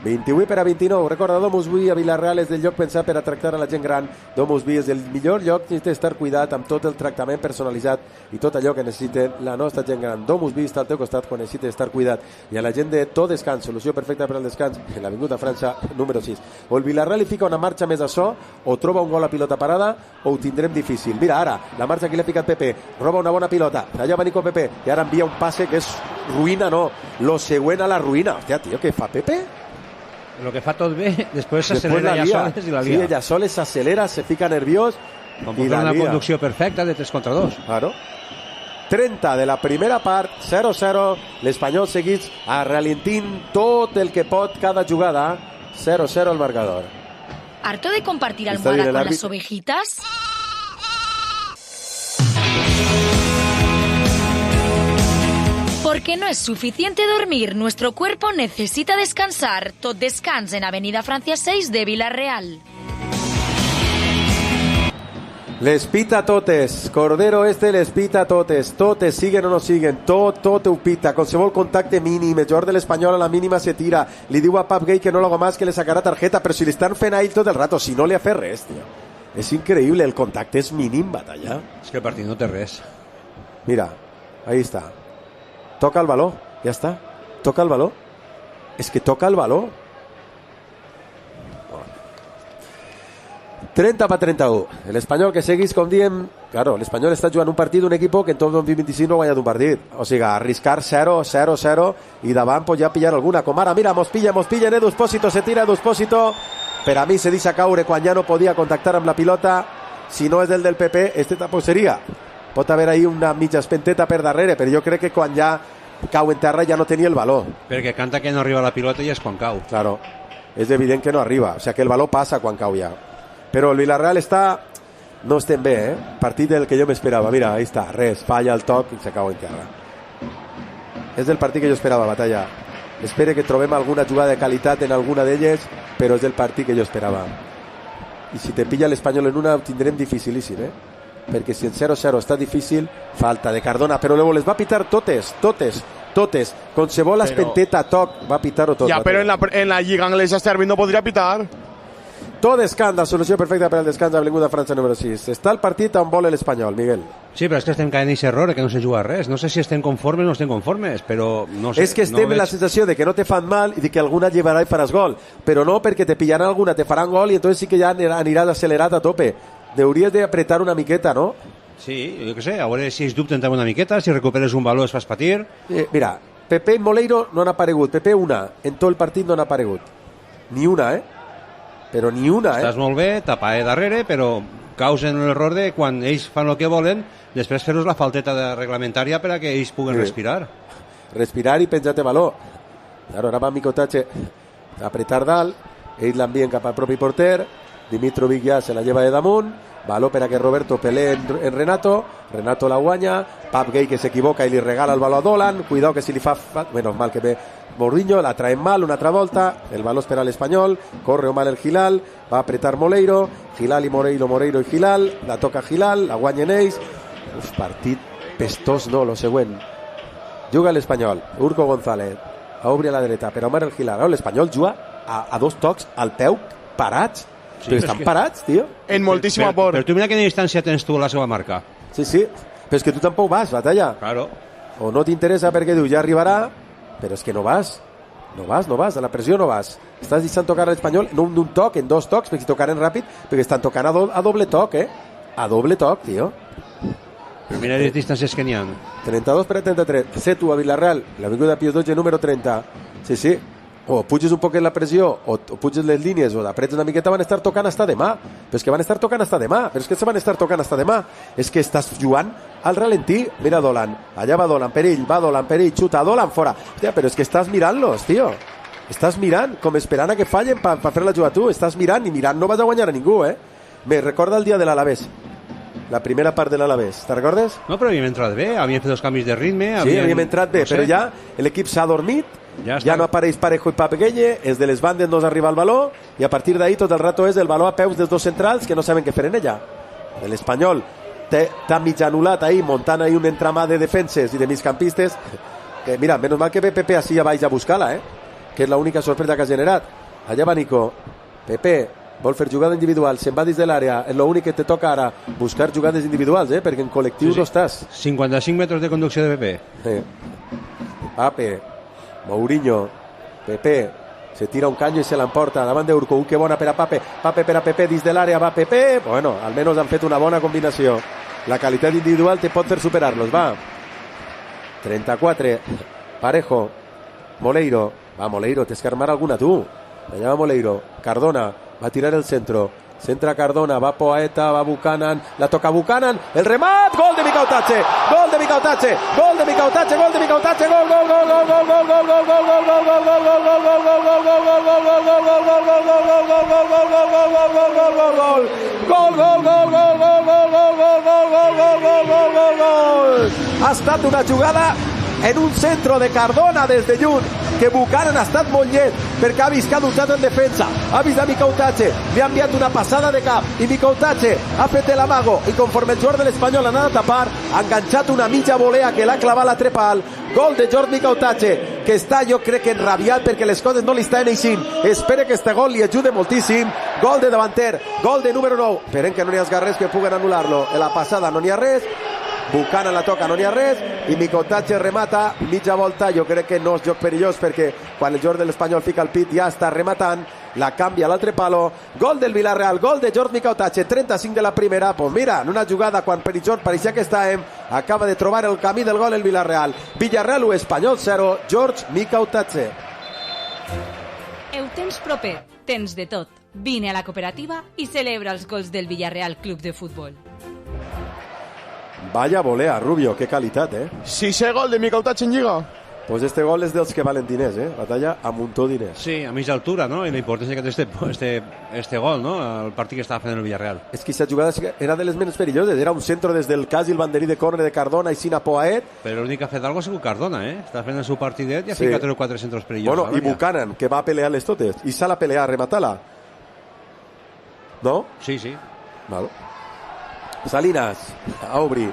28 per a 29. Recorda, Domusvi a Vilareal és del lloc pensat per a tractar a la gent gran. Domusvi és el millor lloc, necessita estar cuidat amb tot el tractament personalitzat i tot allò que necessita la nostra gent gran. Domusvi està al teu costat quan necessita estar cuidat. I a la gent de Tot Descans, solució perfecta per al descans, en l'Avinguda França número 6. O el Vilareal li fica una marxa més a so, o troba un gol a pilota parada, o ho tindrem difícil. Mira ara, la marxa que li ha picat Pepe, roba una bona pilota, allà va Nico Pepe, i ara envia un passe que és ruïna, no, lo següent a la ruïna. Hòstia, tio, què fa Pepe? Lo que fa tot bé, després s'acelera ja soles i la lia. Sí, ella soles s'acelera, se fica nerviós i la una conducció perfecta de 3 contra 2. Claro. 30 de la primera part, 0-0, l'Espanyol seguits ralentint tot el que pot cada jugada, 0-0 el marcador. ¿Harto de compartir almohada con las ovejitas? Porque no es suficiente dormir, nuestro cuerpo necesita descansar. Tot Descans en Avenida Francia 6 de Vilareal. Les pita totes, Cordero les pita totes, totes siguen o no siguen, tot ho pita, qualsevol contacte mínim, el jugador de l'Espanyol a la mínima se tira, li diu a Pap Gay que no lo haga más, que le sacarà tarjeta, però si li estan fent a ell tot el rato, si no li ha fet res, tio. És increïble, el contacte és mínim, batalla. És que el partit no té res. Mira, ahí está. Toca el baló, ja està. Toca el baló. És que toca el baló. 30 per 31. L'Espanyol que seguís, com diem, claro, l'Espanyol està jugant un partit d'un equip que en tot 2025 no ha guanyat un partit. O sigui, arriscar 0-0-0 i davant pues, ja pillar alguna. Com ara, mira, mos pillen Edu Espósito, se tira Edu Espósito. Per a mi se deixa caure quan ja no podia contactar amb la pilota. Si no és del PP, este tampoc seria. Pot haver ahí una mitja espenteta per darrere, però jo crec que quan ja cau en terra ja no tenia el valor. Perquè canta que no arriba la pilota i és quan cau. Claro, és evident que no arriba. O sigui que el valor passa quan cau ja. Però el Villarreal està... No estem bé, eh? Partit del que jo m'esperava. Mira, ahí està, res, falla el toc i se cau en terra. És el partit que jo esperava, Batalla. Espero que trobem alguna jugada de qualitat en alguna d'elles, però és el partit que jo esperava. I si te pilla l'Espanyol en una, ho tindrem dificilíssim, eh? Perquè si en 0-0 està difícil, falta de Cardona, però luego les va pitar totes. Qualsevol espenteta, toc, va pitar-ho tot. Ja, però en la Lliga Anglesa este àrbit no podria pitar. Tot Descans, la solució perfecta per al descans, Avinguda França número 6. Està el partit on vol l'Espanyol, Miguel. Sí, però és que estem caient en aquest error que no se juga res. No sé si estem conformes o no estem conformes, però no sé. És que estem en la sensació de que no te fan mal i de que alguna llevarà i faràs gol, però no perquè te pillaran alguna, te faran gol i entonces sí que ja aniràs accelerat a tope. Hauries d'apretar una miqueta, no? Sí, jo què sé, a veure si és dubte entrar una miqueta, si recuperes un valor es fas patir. Mira, Pepe i Moleiro no han aparegut. Pepe una, en tot el partit no han aparegut. Ni una, però ni una, Estàs molt bé, tapar darrere, però causen l'error de quan ells fan el que volen, després fer-nos la falteta reglamentària per a que ells puguen respirar. Respirar i penjar-te valor. Claro, ara va Micotache a apretar dalt, ells l'envien cap al propi porter, Dimitrovic ja se la lleva de damunt, valor per a que Roberto pelee en Renato, Renato la guanya, Pap Gay que s'equivoca i li regala el valor a Dolan, cuidado que si li fa... Menos mal que ve Mourinho, la traen mal una altra volta, el valor per a l'Espanyol, corre mal el Gilal, va a apretar Moleiro, Gilal i Moleiro i Gilal, la toca Gilal, la guanyen ells. Partit pestós, no, lo següent. Juga l'Espanyol, Urco González, a obrir a la dreta, per Omar el Gilal. L'Espanyol juga a dos tocs al peu, parats. Sí, però estan parats, tio. En moltíssima por. Però tu mira quina distància tens tu a la seva marca. Sí, però és que tu tampoc vas, Batalla. Claro. O no t'interessa perquè dius, ja arribarà, però és que no vas, a la pressió no vas. Estàs deixant tocar a l'Espanyol, no en un toc, en dos tocs, perquè si tocaren ràpid, perquè estan tocant a doble toc, a doble toc, tio. Però mira les distàncies que n'hi ha. 32 per 33, Setu a Vilareal, l'Avinguda Pius 12, número 30. Sí. O puges un poc en la pressió, o puges les línies, o apretes una miqueta, van estar tocant hasta demà. Però és que van estar tocant hasta demà. Però és que se van estar tocant hasta demà. És que estàs jugant al ralentí. Mira Dolan, allà va Dolan, perill, xuta Dolan, fora. Hòstia, però és que estàs mirant-los, tio. Estàs mirant, com esperant a que fallen per fer la jugada tu. Estàs mirant, i mirant no vas a guanyar a ningú, Me recorda el dia de l'Alavés. La primera part de l'Alavés, te'n recordes? No, però havíem entrat bé, havíem fet dos canvis de ritme. Sí, havíem entrat bé, no sé. Però ja l'equip s'ha dormit, ja no apareix Parejo i Pap Gueye, és de les bandes no arriba el valor, i a partir d'ahí tot el rato és el valor a peus dels dos centrals que no saben què fer en ella. L'Espanyol està mig anul·lat ahí, muntant ahí un entramat de defenses i de migcampistes. Mira, menys mal que ve Pepe així a baix a buscar-la, que és l'única sorpresa que ha generat. Allà va Nico, Pepe vol fer jugada individual, se'n va dins de l'àrea, és l'únic que te toca ara, buscar jugades individuals, perquè en col·lectiu no estàs. 55 metres de conducció de Pepe. Pape, Mourinho, Pepe, se tira un canyo i se l'emporta davant d'Urco. Que bona per a Pape, Pape per a Pepe dins de l'àrea, va Pepe, bueno, almenys han fet una bona combinació. La qualitat individual te pot fer superar-los, va. 34, Parejo, Moleiro, va Moleiro, tens que armar alguna tu. Allà va Moleiro, Cardona, va tirar el centro, centra Cardona, va Poeta, va Buchanan, la toca Buchanan, el remat, gol de Mikau Tatche, gol de Mikau Tatche, gol de Mikau Tatche, gol de Mikau Tatche, gol, gol, gol, gol, gol, gol, gol, gol, gol, gol, gol, gol, gol, gol, gol, gol. Ha estat una jugada en un centro de Cardona des de lluny, que Buchanan ha estat molt llest perquè ha vist que ha dutxat en defensa, ha vist a Mikau Tatche, li ha enviat una passada de cap i Mikau Tatche ha fet l'amago i conforme el jugador de l'Espanyol ha anat a tapar, ha enganxat una mitja volea que l'ha clavat a l'altre pal. Gol de George Mikau Tatche, que està jo crec que enrabiat perquè les coses no li estan eixint, espera que este gol li ajude moltíssim. Gol de davanter, gol de número 9, esperem que no hi hagi res que puguen anul·lar-lo. En la passada no n'hi ha res, Buchanan la toca, no n'hi ha res, i Mikau Tatche remata mitja volta. Jo crec que no és joc perillós perquè quan el jugador de l'Espanyol fica el pit ja està rematant, la canvia a l'altre palo. Gol del Villarreal, gol de George Mikau Tatche, 35 de la primera. Pues mira, en una jugada quan perillós pareixia que estàvem, acaba de trobar el camí del gol el Villarreal. Villarreal 1, Espanyol 0, George Mikau Tatche. Ho tens proper, tens de tot. Vine a la cooperativa i celebra els gols del Villarreal Club de Futbol. Vaya volea, Rubio, qué calidad, Sisè gol de Mikau Tatche en Lliga. Pues este gol és dels que valen diners, Batalla a muntó diners. Sí, a mitja altura, ¿no? Y la importancia que té este gol, ¿no? El partit que estava fent el Villarreal. És que aquesta jugada era de les menys perilloses. Era un centre des del quasi el banderí de córner de Cardona i Sina Poaet. Però l'únic que ha fet algo ha sigut Cardona, Està fent el seu partidet i ha ficat 3 o 4 centres perillosos. Bueno, i Buchanan, que va a pelear-les totes. I sale a pelear, a rematar-la. No? Sí, sí. Vale. Salinas, a obrir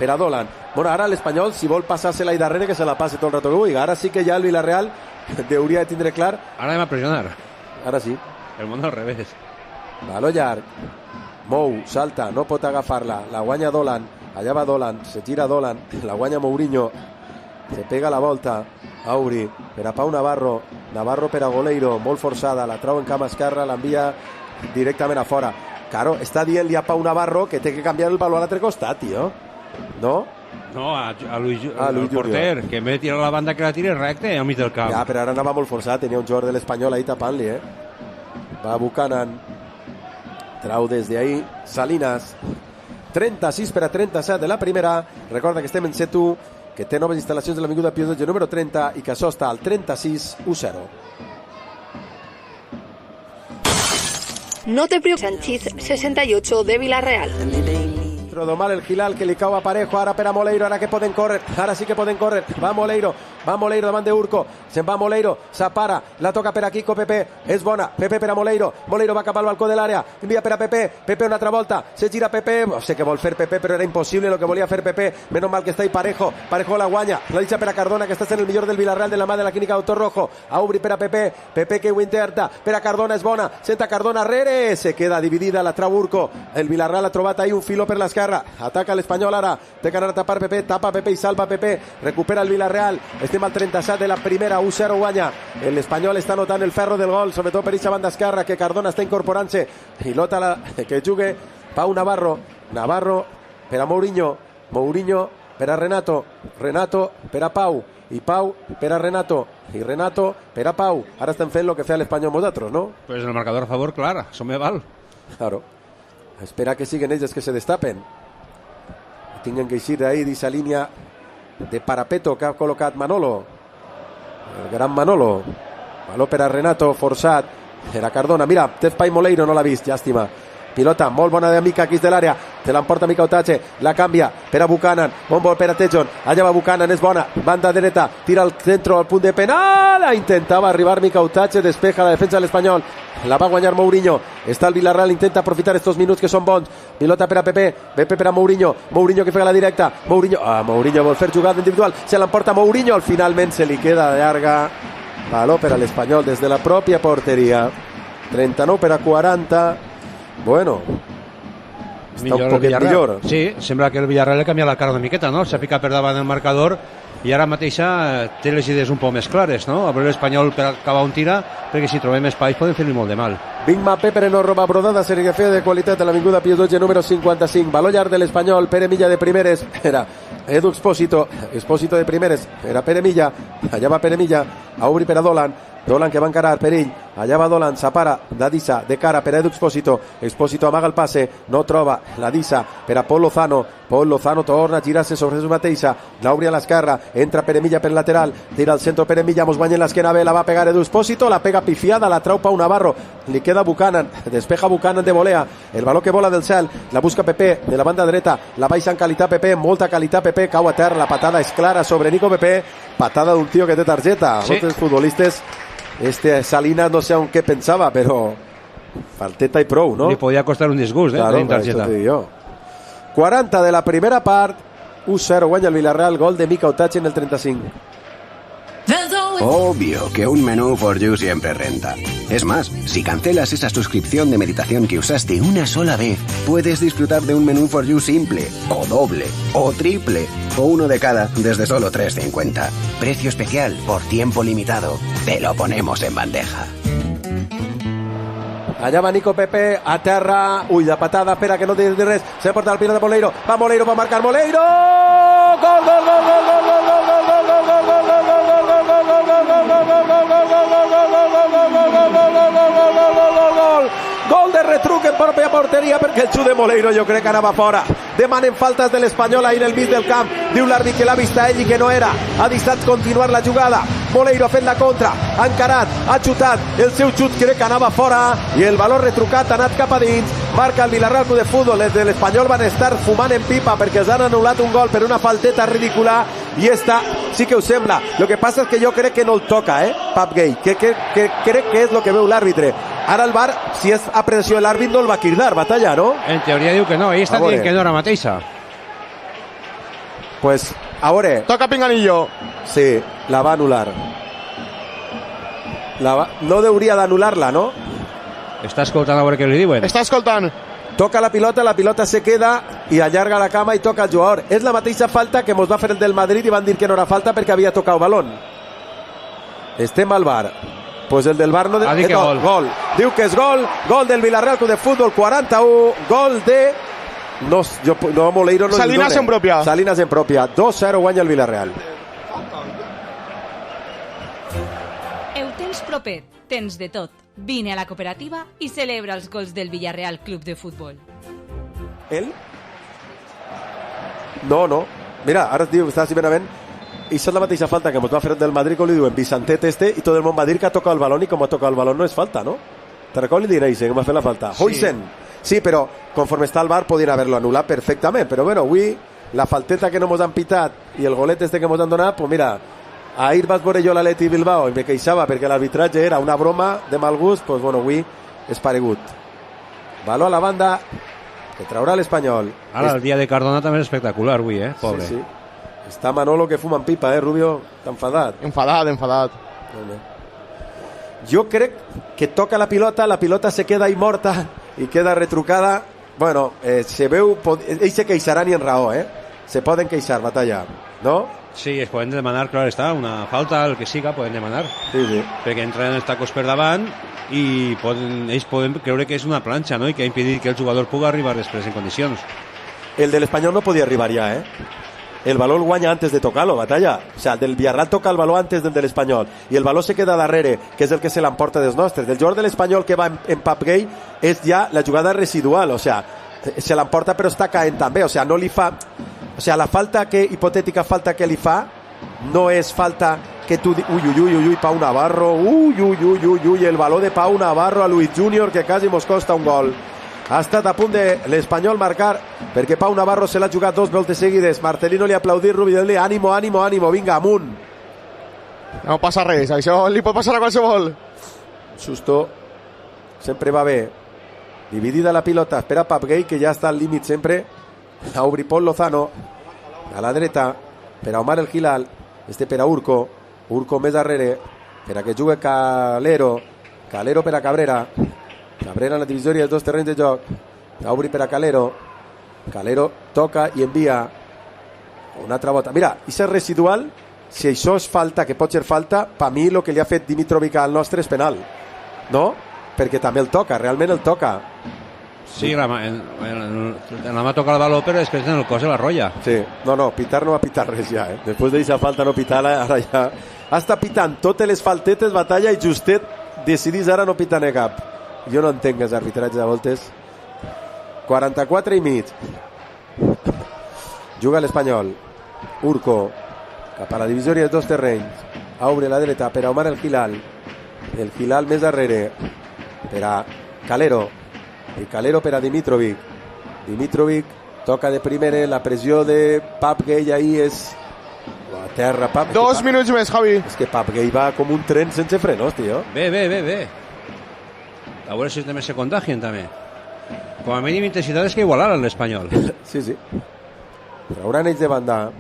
per a Dolan. Bueno, ara l'Espanyol, si vol passar-se-la i darrere, que se la passe tot el rato que vulgui. Ara sí que ja el Villarreal hauria de tindre clar. Ara anem a pressionar. Ara sí. El món al revés. Baló llarg. Mou, salta, no pot agafar-la. La guanya Dolan. Allà va Dolan. Se gira Dolan. La guanya Mourinho. Se pega la volta. Auri. Per a Pau Navarro. Navarro per a Goleiro. Molt forçada. La trau en cama esquerra. L'envia directament a fora. Claro, està dient-li a Pau Navarro que té que canviar el baló a l'altre costat, tio. No? No, a Luis porter, que en vez de tirar la banda que la tire recte al mig del camp. Ja, però ara anava molt forçat, tenia un jugador de l'Espanyol ahí tapant-li, Va Buchanan, trau des d'ahí Salinas. 36 per a 37 de la primera. Recorda que estem en C1, que té noves instal·lacions de l'Avinguda Pío XII número 30 i que això està al 36-1-0. No te preocupes, Sánchez 68 de Villarreal. Domar el Gilal, que li cau a Parejo, ara per a Moleiro, ara que poden córrer, ara sí que poden córrer, va Moleiro davant de Urco, se'n va Moleiro, s'apara, la toca per a Kiko, Pepe, és bona, Pepe per a Moleiro va cap al balcó de l'àrea, envia per a Pepe una altra volta, se gira Pepe, no sé què vol fer Pepe, però era impossible el que volia fer Pepe, menos mal que està ahí Parejo la guanya, la deixa per a Cardona, que està sent el millor del Villarreal de la mà de la clínica Doctor Rojo, a obrir per a Pepe que ho intenta, per a Cardona és bona, senta Cardona rere, se queda dividida, la trau Urco, el Villarreal ha trobat ahí un filó per l'esquerra, ataca l'Espanyol ara, té que anar a tapar Pepe, tapa Pepe i salva Pepe, recupera el Villarreal, estem al 37 de la primera, 1-0 guanya, l'Espanyol està notant el ferro del gol, sobretot per aquesta banda esquerra que Cardona està incorporant-se, pilota que jugue Pau Navarro per a Mourinho per a Renato per a Pau, i Pau per a Renato, i Renato per a Pau. Ara estem fent el que feia l'Espanyol nosaltres, no? Pues el marcador a favor, clar, això me val. Claro. Espera que siguen ells que se destapen. Tinguin que eixir d'ahí d'esa línia de parapeto que ha col·locat Manolo. El gran Manolo. Baló per a Renato, forçat. Era Cardona. Mira, té espai Moleiro, no l'ha vist, llàstima. Pilota molt bona de Mica, aquí de l'àrea. Te l'emporta Mikau Tatche, la canvia per a Buchanan, bon vol per a Tejon. Allà va Buchanan, és bona. Banda dreta, tira al centro, al punt de penal. Intentava arribar Mikau Tatche, despeja la defensa de l'Espanyol. La va guanyar Mourinho. Està el Villarreal, intenta aprofitar estos minuts que són bons. Pilota per a Pepe per a Mourinho que fa la directa. Mourinho vol fer jugada individual. Se l'emporta Mourinho, finalment se li queda llarga. Valor per a l'Espanyol des de la pròpia porteria. 39 per a 40. Bueno, està un poquet millor. Sí, sembla que el Villarreal li canvia la cara una miqueta, no? S'ha ficat per davant del marcador i ara mateixa té les idees un poc més clares, no? A veure l'Espanyol per acabar un tira, perquè si trobem espais poden fer-li molt de mal. Bigma Pepere no roba brodada, serigrafia de qualitat a l'Avinguda Pius 12, número 55. Valor llarg de l'Espanyol, Pere Milla de primeres. Era Edu Expósito de primeres. Era Pere Milla, allà va Pere Milla, a obrir per a Dolan que va encarar per ell, allà va Dolan, s'apara Dadissa de cara per a Edu Expósito amaga el passe, no troba la Dissa per a Pol Lozano torna a girar-se sobre su mateixa, l'obri a l'esquerra, entra Pere Milla per lateral, tira al centre Pere Milla, mos guanya l'esquena bé, la va pegar Edu Expósito, la pega pifiada, la trau Pau Navarro, li queda Buchanan, despeja Buchanan de volea, el baló que vola del cel, la busca Pepe de la banda dreta, la baixa en qualitat Pepe, molta qualitat Pepe, cau a terra, la patada és clara sobre Nico Pepe, patada d'un tio que té targeta, sí. Molts futbolistes. Salinas no sé en què pensava, però falteta i prou, no? Li podia costar un disgust, claro, targeta. 40 de la primera part, 1-0 guanya el Villarreal, gol de Mika Otachi en el 35. Obvio que un menú For You siempre renta. Es más, si cancelas esa suscripción de meditación que usaste una sola vez, puedes disfrutar de un menú For You simple, o doble, o triple, o uno de cada desde solo 3,50. Precio especial por tiempo limitado. Te lo ponemos en bandeja. Allà va Nico Pepe, a terra, ull de patada, espera que no té res, se porta el pilot de Moleiro, va Moleiro, va marcar Moleiro, gol, gol, gol, gol, gol, gol, gol, gol, gol, gol, gol, gol, gol, gol de retruc en pròpia porteria perquè el xut de Moleiro jo crec que anava fora. Demanen faltes de l'Espanyol ahir en el mig del camp. Diu l'àrbit que l'ha vist a ell i que no era. Ha deixat continuar la jugada. Moleiro ha fet la contra, ha encarat, ha xutat. El seu xut crec que anava fora i el valor retrucat ha anat cap a dins. Marca el Villarreal Club de Futbol. Els de l'Espanyol van estar fumant en pipa perquè els han anul·lat un gol per una falteta ridícula i esta sí que us sembla. Lo que passa és que jo crec que no el toca, Pap Gay, que crec que és el que veu l'àrbitre. Ara el VAR, si és aprehensió de l'àrbit, no el va cridar, Batalla, no? En teoria diu que no, ell està dient que no era mateixa. Pues, a veure... Toca Pinganillo. Sí, la va anul·lar. No hauria d'anul·lar-la, no? Està escoltant a veure què li diuen. Està escoltant. Toca la pilota se queda i allarga la cama i toca el jugador. És la mateixa falta que mos va fer el del Madrid i van dir que no era falta perquè havia tocat el balón. Estem al VAR. Pues el del VAR no... Gol. Diu que és gol del Villarreal Club de Futbol, 41, gol de... No, Moleiro no... Salinas en pròpia. 2-0 guanya el Villarreal. Heu tens propet, tens de tot. Vine a la cooperativa i celebra els gols del Villarreal Club de Futbol. ¿Él? No. Mira, ara et diu, està així benament. I és la mateixa falta que ens va fer el del Madrid, com li diuen Vicentet i tot el món va dir que ha tocat el balón i com ha tocat el balón no és falta, no? Te recordo li diré que va fer la falta. Sí. Huysen. Sí, però conforme està el VAR podien haver-lo anul·lat perfectament, però bueno, avui la falteta que no mos han pitat i el golet que mos han donat, pues mira, ahir vaig veure jo l'Atleti Bilbao i me queixava perquè l'arbitratge era una broma de mal gust, pues bueno, avui és paregut. Baló a la banda que traurà l'Espanyol. Ara el dia de Cardona també és espectacular avui, pobre. Sí. Està Manolo que fuma en pipa, Rubio? Està enfadat. Enfadat. Jo crec que toca la pilota se queda ahí morta i queda retrucada. Bueno, se veu... Ells se queixaran i en raó, Se poden queixar, Batalla, no? Sí, es poden demanar, clar està, una falta, el que siga, poden demanar. Sí. Perquè entren els tacos per davant i ells poden creure que és una planxa, no? I que ha impedit que el jugador pugui arribar després en condicions. El de l'Espanyol no podia arribar ja, El balón guanya antes de tocarlo, Batalla. O sea, el del Villarreal toca el balón antes del l'Espanyol. I el balón se queda darrere, que és el que se l'emporta dels nostres. Del jugador de l'Espanyol que va en Pap Gay és ja la jugada residual. O sea, se l'emporta però està caent també. O sea, no li fa... O sea, la falta hipotètica falta que li fa no és falta que tu... Uy, Pau Navarro. Uy, el baló de Pau Navarro a Luis Junior que quasi mos costa un gol. Ha estat a punt de l'Espanyol marcar perquè Pau Navarro se l'ha jugat 2 voltes seguides. Marcelino li ha aplaudit, Rubi del Dia, ànimo, vinga, amunt. No passa res, això li pot passar a qualsevol. Susto sempre va bé. Dividida la pilota, espera Pap Gay que ja està al límit sempre. A obrir Pol Lozano a la dreta per a Omar el Gilal, per a Urco més darrere per a que jugui Calero per a Cabrera en la divisòria dels dos terrenys de joc, obri per a Calero toca i envia una altra volta. Mira, i és residual, si això és falta, que pot ser falta, per mi el que li ha fet Dimitrovic al nostre és penal, no? Perquè també el toca, realment el toca. Sí, en la mà toca el baló, però després en el cos de la rolla. Sí, no, pitar no va pitar res ja, eh? Després d'aquesta falta no pitar-la, ara ja està pitant totes les faltetes, Batalla, i justet decidís ara no pitar-ne cap. Jo no entenc els arbitratges de voltes. 44 i mig. Juga l'Espanyol. Urco cap a la divisòria dels dos terrenys. Obre a la dreta per a Omar el Hilal més darrere per a Calero, i Calero per a Dimitrovic toca de primera. La pressió de Pap Gay ahí és a terra. 2 minuts més, Javi. És que Pap Gay va com un tren sense frenos, tio. Bé. A veure si també se contagien també. Com a mínim intensitat és que igualaran l'Espanyol. Sí. Trauran ells de banda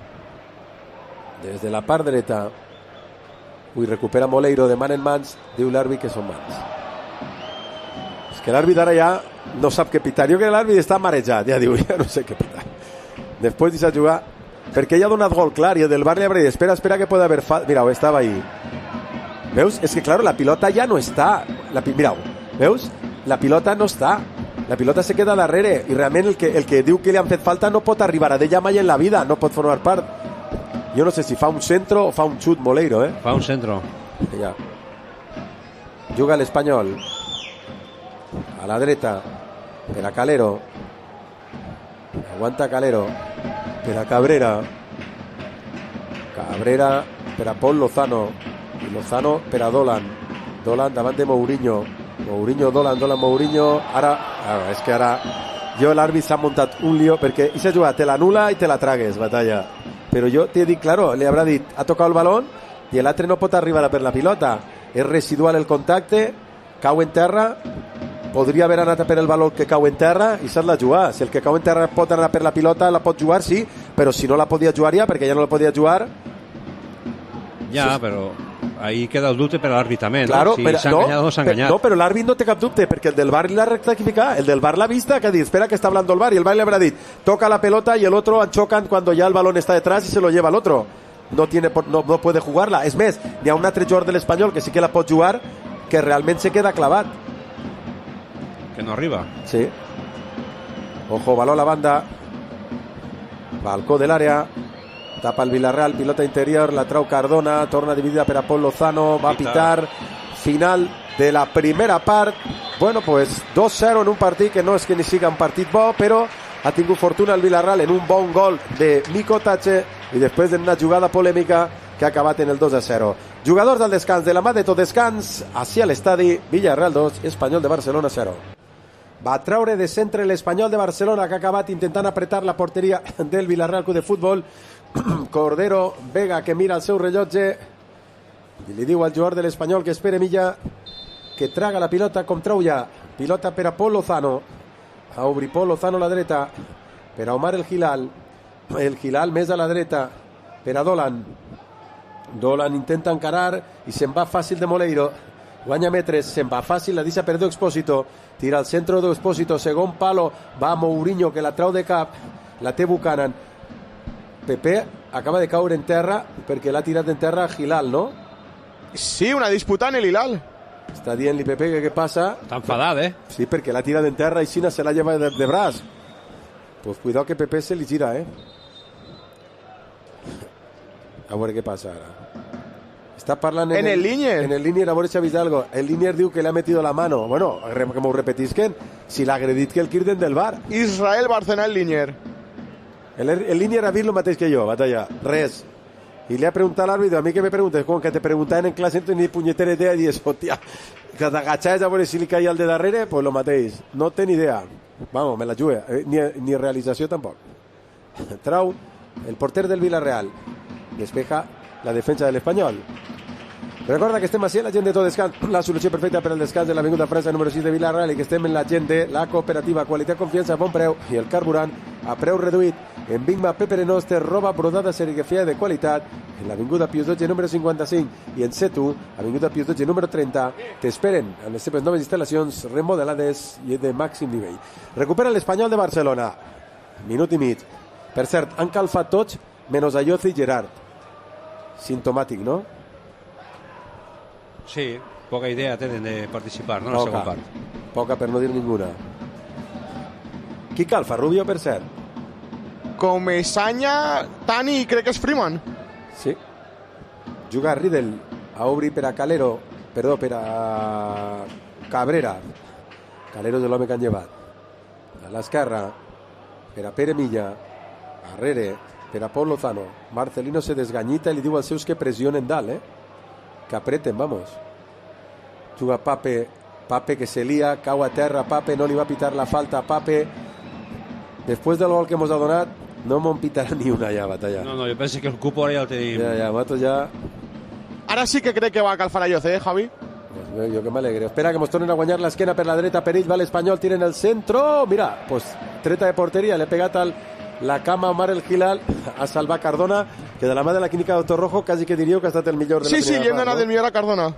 des de la part dreta. Recupera Moleiro, demana en mans, diu l'àrbit que són mans. És que l'àrbit ara ja no sap què pitar. Jo crec que l'àrbit està marejat, ja diu, ja no sé què pitar. Després deixa jugar, perquè ja ha donat gol clar, i el del Bar li habrá dit, espera que puede haber falta. Mira, estava ahí. ¿Veus? És que claro, la pilota ja no està. Mirau, veus? La pilota no està. La pilota se queda darrere, i realment el que diu que li han fet falta no pot arribar a d'ella mai en la vida, no pot formar part. Jo no sé si fa un centro o fa un xut Moleiro, eh? Fa un centro. Ja. Juga l'Espanyol a la dreta per a Calero. Aguanta Calero per a Cabrera per a Pol Lozano, i Lozano per a Dolan davant de Mourinho, Dolan, Mourinho. Ara és que ara l'àrbit s'ha muntat un lío, perquè i s'ha jugat, te l'anula i te la tragues, Batalla. Però jo t'he dit, claro, li haurà dit, ha tocat el balón i l'altre no pot arribar a per la pilota. És residual el contacte, cau en terra, podria haver anat a per el baló que cau en terra i s'ha de jugar. Si el que cau en terra pot anar per la pilota, la pot jugar, sí, però si no la podia jugar ja, perquè ja no la podia jugar. Ja, sí. Però ahí queda el dubte per l'àrbit també, no? Claro, si s'ha enganyat o no s'ha enganyat. No, però l'àrbit no té cap dubte, perquè el del VAR l'ha rectificat, el del VAR l'ha vista, que ha dit, espera que está hablando el VAR, y el VAR le habrá dit, toca la pelota y el otro chocan cuando ya el balón está detrás y se lo lleva el otro. No puede jugarla. És més, n'hi ha un altre jugador de l'Espanyol que sí que la pot jugar, que realment se queda clavat. Que no arriba. Sí. Ojo, baló a la banda. Balcó de l'àrea. Tapa el Villarreal, pilota interior, la trau Cardona, torna dividida per a Pol Lozano, va a pitar. Final de la primera part. Bueno, pues 2-0 en un partit que no és que ni siga un partit bo, però ha tingut fortuna el Villarreal en un bon gol de Miko Tache i després d'una jugada polèmica que ha acabat en el 2-0. Jugadors del descans, de la mà de tot descans, hacia l'estadi, Villarreal 2, Espanyol de Barcelona 0. Va traure de centre l'Espanyol de Barcelona, que ha acabat intentant apretar la porteria del Villarreal Club de Futbol. Cordero, Vega, que mira el seu rellotge i li diu al jugador de l'Espanyol que espere Milla, que traga la pilota com trau ja. Pilota per a Pol Lozano. A obrir Pol Lozano a la dreta per a Omar el Hilal més a la dreta per a Dolan intenta encarar i se'n va fàcil de Moleiro, guanya metres, se'n va fàcil, la deixa per Expósito, tira al centre d'Expósito, segon palo, va Mourinho que la trau de cap, la té Buchanan. Pepe acaba de caure en terra perquè l'ha tirat en terra Hilal, no? Sí, una disputa en el Hilal. Està dient-li Pepe que què passa. Està enfadat, eh? Sí, perquè l'ha tirat en terra i Xina se l'ha llevat de braç. Pues cuidado que Pepe se li gira, eh? A veure què passa ara. Està parlant en el Linier. En el Linier, a veure si ha vist algo. El Linier diu que le ha metido la mano. Bueno, que m'ho repetisquen. Si l'ha agredit que el quirden del bar. Israel Barcelona, el Linier. El Linier ha vist el mateix que jo, Batalla. Res. Y le ha preguntado al árbitro, a mí que me preguntes, como que te preguntaban en clase, entonces ni puñetera idea, y eso, tía, que te agacháis a ver si le caía al de darrere, pues lo matéis. No ten idea. Vamos, me la jugué. Ni realització tampoc. Trau, el porter del Villarreal. Despeja la defensa del Espanyol. Recorda que estem així la gent de Tot Descans, la solució perfecta per al descans de l'Avinguda França número 6 de Villarreal, i que estem en la gent de la cooperativa, qualitat, confiança, bon preu i el carburant a preu reduït. en Bigma Pepe Arenós te roba brodada serigrafia de qualitat en l'Avinguda Pius 12 número 55 i en Setu, Avinguda Pius 12 número 30, t'esperen en les seves noves instal·lacions remodelades i de màxim nivell. Recupera l'Espanyol de Barcelona. Minut i mig. Per cert, han calfat tots menys Ayoce i Gerard. Sintomàtic, no? Sí, poca idea tenen de participar, no? En la segona part. Poca per no dir ninguna. Qui calfa? Rubio, per cert? Comesaña, Tani i crec que és Freeman. Sí. Juga Riedel a obrir per a Calero, perdó, per a Cabrera. Calero és l'home que han llevat. A l'esquerra, per a Pere Milla. Arrere, per a Pol Lozano. Marcelino se desganyita i li diu als seus que pressionen dalt, que apreten, vamos. Juga Pape que se lía, cau a terra, Pape no li va pitar la falta a Pape. Després del gol que hemos donat, no m'ho pitarà ni una ja, Batalla. No, jo penso que el cupo ara ja el tenim. Ja, nosaltres ja... Ara sí que crec que va a calfar Ayoce, Javi? Pues jo que m'alegre. Espera que mos tornen a guanyar l'esquena per la dreta, Perill, va l'Espanyol, tira en el centro. Mira, pues treta de porteria, l'he pegat la cama a Omar El Gilal a salvar Cardona, que de la mà de la clínica Doctor Rojo quasi que diríeu que ha estat el millor de la primera part. Sí, hem d'anar del millor a Cardona.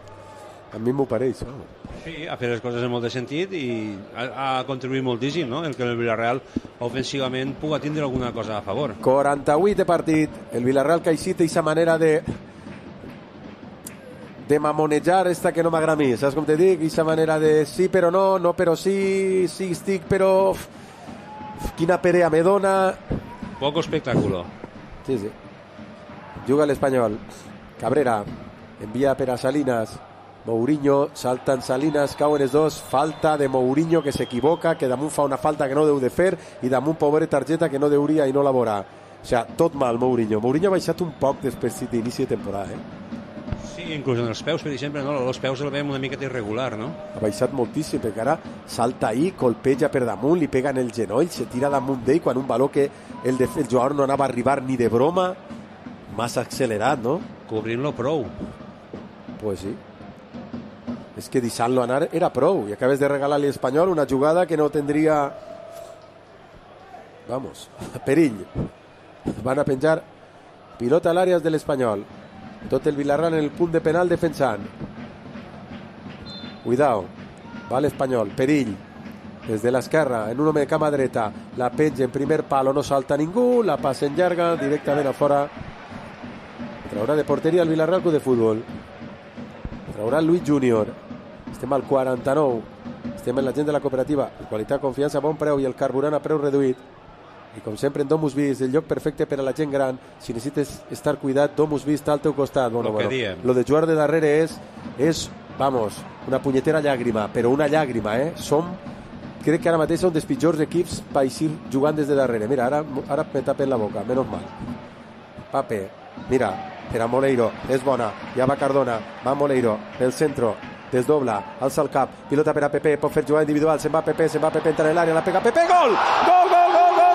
A mi m'ho pareix, no? Sí, ha fet les coses en molt de sentit i ha contribuït moltíssim, no? El que el Villarreal ofensivament puga tindre alguna cosa a favor. 48 de partit, el Villarreal que així té aquesta manera de mamonejar esta que no m'agrada a mi, saps com te dic? Aquesta manera de sí però no, no però sí, sí estic però... Quina perea me dona... Poco espectáculo. Sí. Juga l'Espanyol. Cabrera envia per a Salinas. Mourinho, salten Salinas, cauen els dos, falta de Mourinho que s'equivoca, que damunt fa una falta que no deu de fer i damunt pobre targeta que no deuria i no la veurà. O sigui, tot mal Mourinho. Mourinho ha baixat un poc després d'inici de temporada, Sí, inclús en els peus, per exemple, no? Els peus el veiem una miqueta irregular, no? Ha baixat moltíssim, perquè ara salta ahí, colpeja per damunt, li pega en el genoll, se tira damunt d'ell quan un valor que el jugador no anava a arribar ni de broma, massa accelerat, no? Cobrint-lo prou. Pues sí. És que deixant-lo anar era prou, i acabes de regalar-li a l'Espanyol una jugada que no tindria... Vamos, perill. Van a penjar pilota a l'àrea de l'Espanyol. Tot el Villarreal en el punt de penal defensant. Cuidao. Va l'Espanyol, perill. Des de l'esquerra, en un home de cama dreta. La penja en primer palo, no salta ningú. La passa en llarga, directament a fora. Traurà de porteria el Villarreal Club de Futbol. Traurà Luis Júnior. Estem al 49. Estem en la gent de la cooperativa. Qualitat, confiança, bon preu i el carburant a preu reduït. I com sempre en Domusvi és el lloc perfecte per a la gent gran. Si necessites estar cuidat, Domusvi està al teu costat. Bueno, lo de jugar de darrere és, vamos, una punyetera llàgrima, però una llàgrima, crec que ara mateix són dels pitjors equips per eixir jugant des de darrere. Mira, ara me tapen la boca, menys mal. Pape, mira, per a Moleiro, és bona, ja va Cardona, va Moleiro, pel centro, desdobla, alça el cap, pilota per a Pepe, pot fer jugada individual, se'n va Pepe, entra en l'àrea, la pega Pepe, gol! Gol, gol, gol, gol!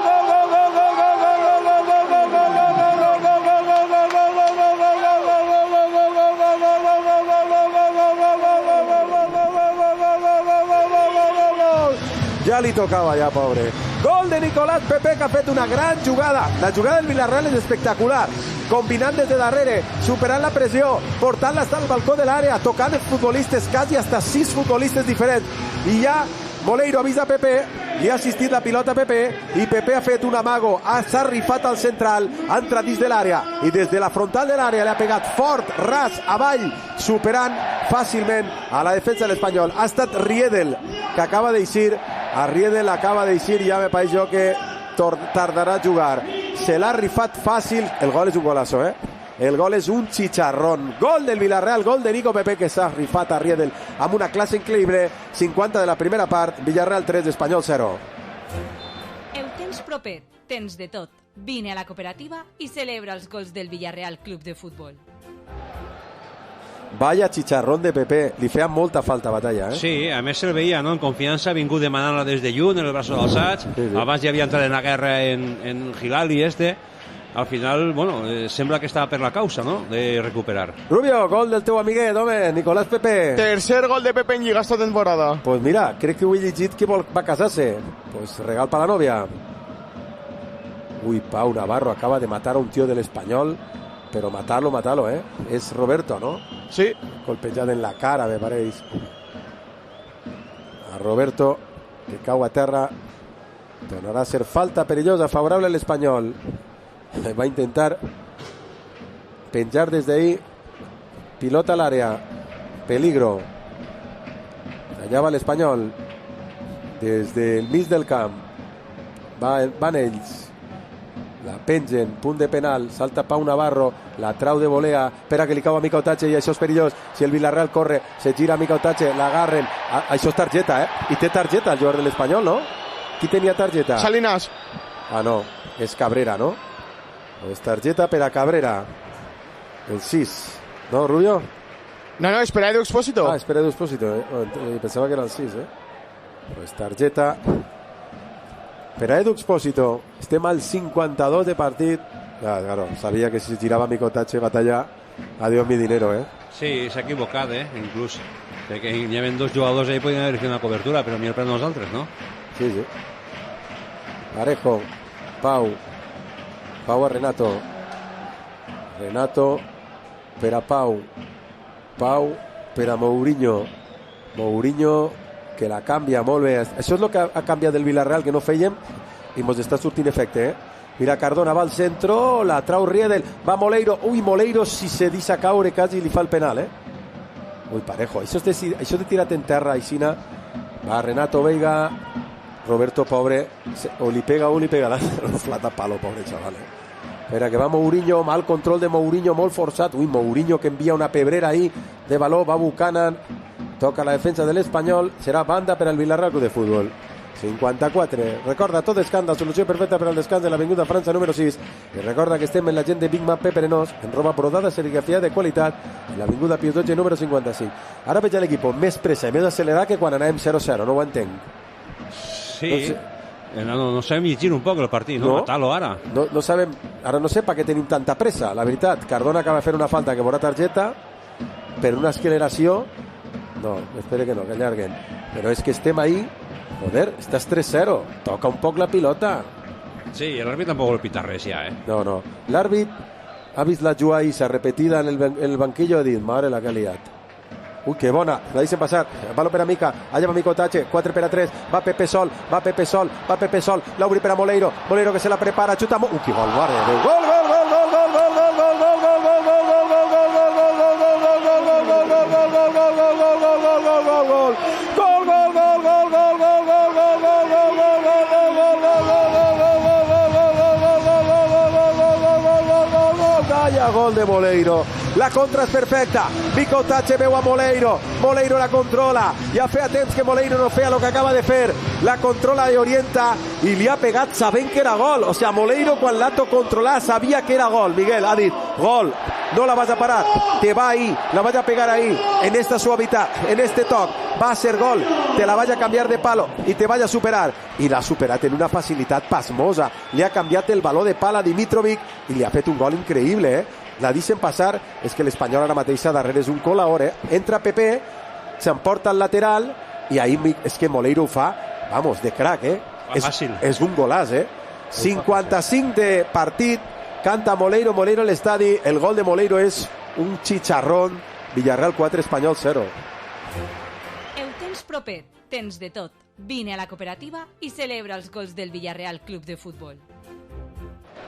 Ja li tocava ja, pobre. Gol de Nicolás Pepe, que ha fet una gran jugada. La jugada del Villarreal és espectacular. Combinant des de darrere, superant la pressió, portant-la hasta el balcó de l'àrea, tocant els futbolistes, quasi hasta 6 futbolistes diferents. I ja Moleiro avisa a Pepe, li ha assistit la pilota a Pepe, i Pepe ha fet un amago, s'ha rifat al central, ha entrat dins de l'àrea, i des de la frontal de l'àrea li ha pegat fort, ras, avall, superant fàcilment a la defensa de l'Espanyol. Ha estat Riedel, que acaba d'eixir. A Riedel acaba d'eixir i ja me pareix jo que tardarà a jugar. Se l'ha rifat fàcil. El gol és un golazo, El gol és un chicharrón. Gol del Villarreal, gol de Nico Pepe, que s'ha rifat a Riedel amb una classe increïble. 50 de la primera part, Villarreal 3, Espanyol 0. El temps proper, tens de tot. Vine a la cooperativa i celebra els gols del Villarreal Club de Futbol. Vaya chicharrón de Pepe, li feia molta falta Batalla, Sí, a més se'l veia, no? En confiança, ha vingut demanant-la des de lluny, en els braços alçats, abans ja havia entrat en la guerra en Gilal i al final, bueno, sembla que estava per la causa, no?, de recuperar. Rubio, gol del teu amiguet, home, Nicolás Pepe. Tercer gol de Pepe en Lliga esta temporada. Pues mira, crec que ho he llegit que va casar-se. Pues regal per la nòvia. Uy, Pau Navarro acaba de matar a un tío del Español, pero matarlo, ¿eh? Es Roberto, ¿no? Sí. Colpejada en la cara, me parece. A Roberto, que cau a terra. Tornarà a ser falta perillosa, favorable al Espanyol. Va a intentar penjar desde ahí. Pilota al área. Peligro. Allá va el Espanyol. Desde el mig del camp. Van ells. La pengen, punt de penal, salta Pau Navarro, la trau de volea, espera que li cau a Mica Otache i això és perillós. Si el Villarreal corre, se gira a Mica Otache, l'agarren. Això és targeta, I té targeta el jugador de l'Espanyol, no? Qui tenia targeta? Salinas. Ah, no, és Cabrera, no? És targeta per a Cabrera. El 6, ¿no, Rubio? No, és per a Edu Expósito. Ah, és per a Edu Expósito, Pensava que era el 6, Pues targeta per a Edu Expósito. Estem al 52 de partit. Claro, sabia que si girava Mica Otache batalla, adiós mi dinero, Sí, s'ha equivocat, inclús. Que hi havia dos jugadors ahí, podien haver fet una cobertura, però millor per nosaltres, no? Sí. Parejo, Pau a Renato per a Pau per a Mourinho, que la canvia molt bé. Això és el que ha canviat del Villarreal, que no fèiem, i mos està sortint efecte, Mira, Cardona va al centro, la trau Riedel, va Moleiro. Uy, Moleiro, si se deixa caure quasi li fa el penal, Uy, Parejo, això de tirat en terra, Aixina. Va Renato Veiga, Roberto, pobre, o li pega un, li pega l'altre. Flata palo, pobre chaval, Espera, que va Mourinho, mal control de Mourinho, molt forçat. Uy, Mourinho que envia una pebrera ahí de valor, va Buchanan, toca la defensa de l'Espanyol, serà banda per al Villarreal Club de Futbol. 54. Recorda, tot escàndol, solució perfecta per al descans de l'Avinguda França número 6. I recorda que estem en la gent de Big Man Pepe Renós, en roba brodada, serigrafia de qualitat, en l'Avinguda Pius 12 número 55. Ara veig l'equip més pressa i més accelerat que quan anàvem 0-0, no ho entenc. Sí, no sabem llegir un poc el partit, no? Matar-lo ara. No sabem, ara no sé per què tenim tanta pressa, la veritat. Cardona acaba de fer una falta que veurà targeta per una acceleració. No, espere que no, que allarguen. Però és que estem ahí. Joder, estàs 3-0. Toca un poc la pilota. Sí, l'àrbit tampoc vol pitar res ja, No. L'àrbit ha vist la jugaïssa repetida en el banquillo, ha dit, madre la que ha liat. Uy, que bona, la deixen passar. Baló per a Mica, allà va Mica Otache, 4 per a 3, va Pepe Sol, l'obri per a Moleiro que se la prepara, xuta, que gol, guarda, gol, gol de Moleiro. La contra és perfecta. Mica Otache veu a Moleiro la controla. Ja feia temps que Moleiro no feia el que acaba de fer. La controla i orienta i li ha pegat sabent que era gol. O sea, Moleiro quan l'ha controlat sabia que era gol. Miguel ha dit, gol, no la vas a parar, te va ahí, la vas a pegar ahí, en esta suavitat, en este toc, va a ser gol, te la vaya a cambiar de palo i te vaya a superar. I l'ha superat en una facilitat pasmosa. Li ha canviat el baló de pala a Dimitrovic i li ha fet un gol increïble, La deixen passar, és que l'Espanyol ara mateix darrere és un col·laor, Entra Pepe, s'emporta al lateral i ahí és que Moleiro ho fa, vamos, de crack, És un golàs, 55 de partit, canta Moleiro a l'estadi, el gol de Moleiro és un chicharrón. Villarreal 4, Espanyol 0. El temps proper, tens de tot. Vine a la cooperativa i celebra els gols del Villarreal Club de Futbol.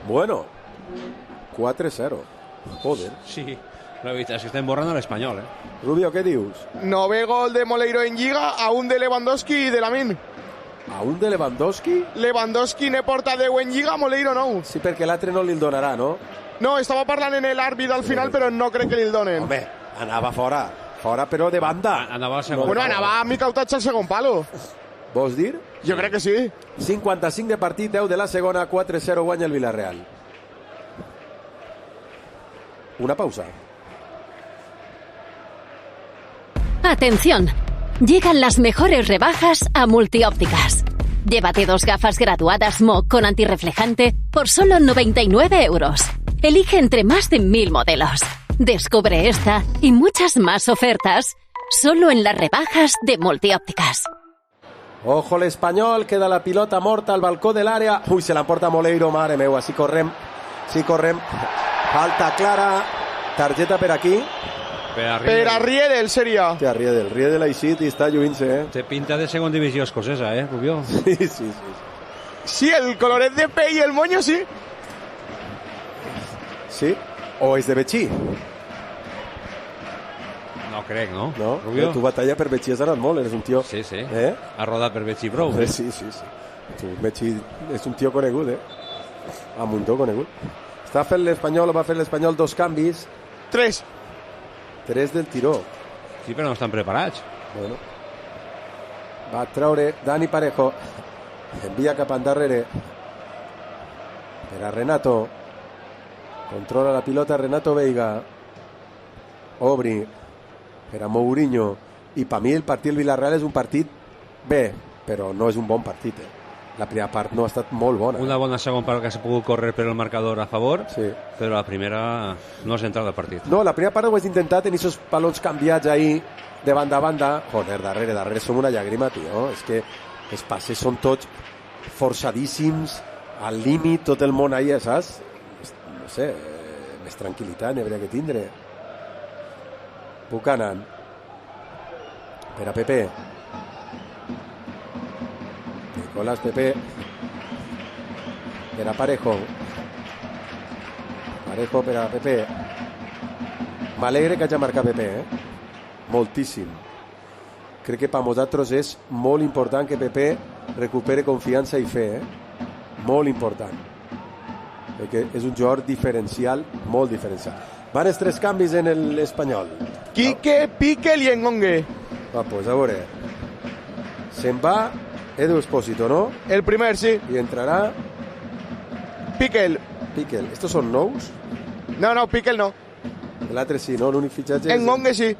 Bueno, 4-0. Joder. Sí, la veritat és que estem borrant a l'Espanyol, Rubio, què dius? 9 gol de Moleiro en Lliga, a un de Lewandowski i de Lamine. A un de Lewandowski? Lewandowski ne porta 10 en Lliga, Moleiro no. Sí, perquè l'altre no li'l donarà, no? No, estava parlant en l'àrbit al final, però no crec que li'l donen. Home, anava fora però de banda. Anava al segon. Bueno, anava a Mica Otache al segon palo. Vols dir? Jo crec que sí. 55 de partit, 10 de la segona, 4-0 guanya el Villarreal. Una pausa. Atención, llegan las mejores rebajas a Multiópticas. Llévate 2 gafas graduadas Mo con antirreflejante por solo 99 euros. Elige entre más de 1000 modelos. Descubre esta y muchas más ofertas solo en las rebajas de Multiópticas. Ojo l'Espanyol, queda la pilota morta al balcó de l'àrea. Ui, se l'emporta Moleiro, mare meva, si correm. Falta clara, targeta per aquí. Per a Riedel seria. Hòstia, Riedel així està lluint-se, Té pinta de segona divisió escocesa, Rubió? Sí. Sí, el coloret de pell i el moño, sí. Sí, o és de Betxí. No crec, no? No, Rubió? tu batalla per Betxí has anat molt, eres un tio... Sí. Ha rodat per Betxí Brou. Sí. Tu, Betxí és un tio conegut, A muntó conegut. Va fer l'Espanyol 2 canvis. 3 del tiró. Sí, però no estan preparats. Bueno. Va traure Dani Parejo. Envia cap endarrere. Per a Renato. Controla la pilota Renato Veiga. Obri. Per a Mourinho. I per mi el partit del Villarreal és un partit bé, però no és un bon partit, La primera part no ha estat molt bona. Una bona segona part que s'ha pogut córrer per el marcador a favor, sí. Però la primera no has entrat al partit. No, la primera part ho has intentat tenir esos balons canviats ahí de banda a banda. Joder, darrere som una llàgrima, tio. És que els passes són tots forçadíssims, al límit, tot el món ahí, saps? No sé, més tranquil·litat n'hauria que tindre. Buchanan. Per a Pepe. Nicolás Pepe. Per a Parejo. Parejo per a Pepe. M'alegre que hagi marcat Pepe, Moltíssim. Crec que per nosaltres és molt important que Pepe recupere confiança i fe, Molt important. Perquè és un jugador diferencial, molt diferencial. Van els 3 canvis en l'Espanyol. Quique, Piquel i Engongue. Va, pues a veure. Se'n va Edu Espósito, ¿no? El primer, sí. Y entrará Piquel. ¿Estos son nous? No, Piquel no. L'altre sí, no? L'únic fitxatge... Engongue sí.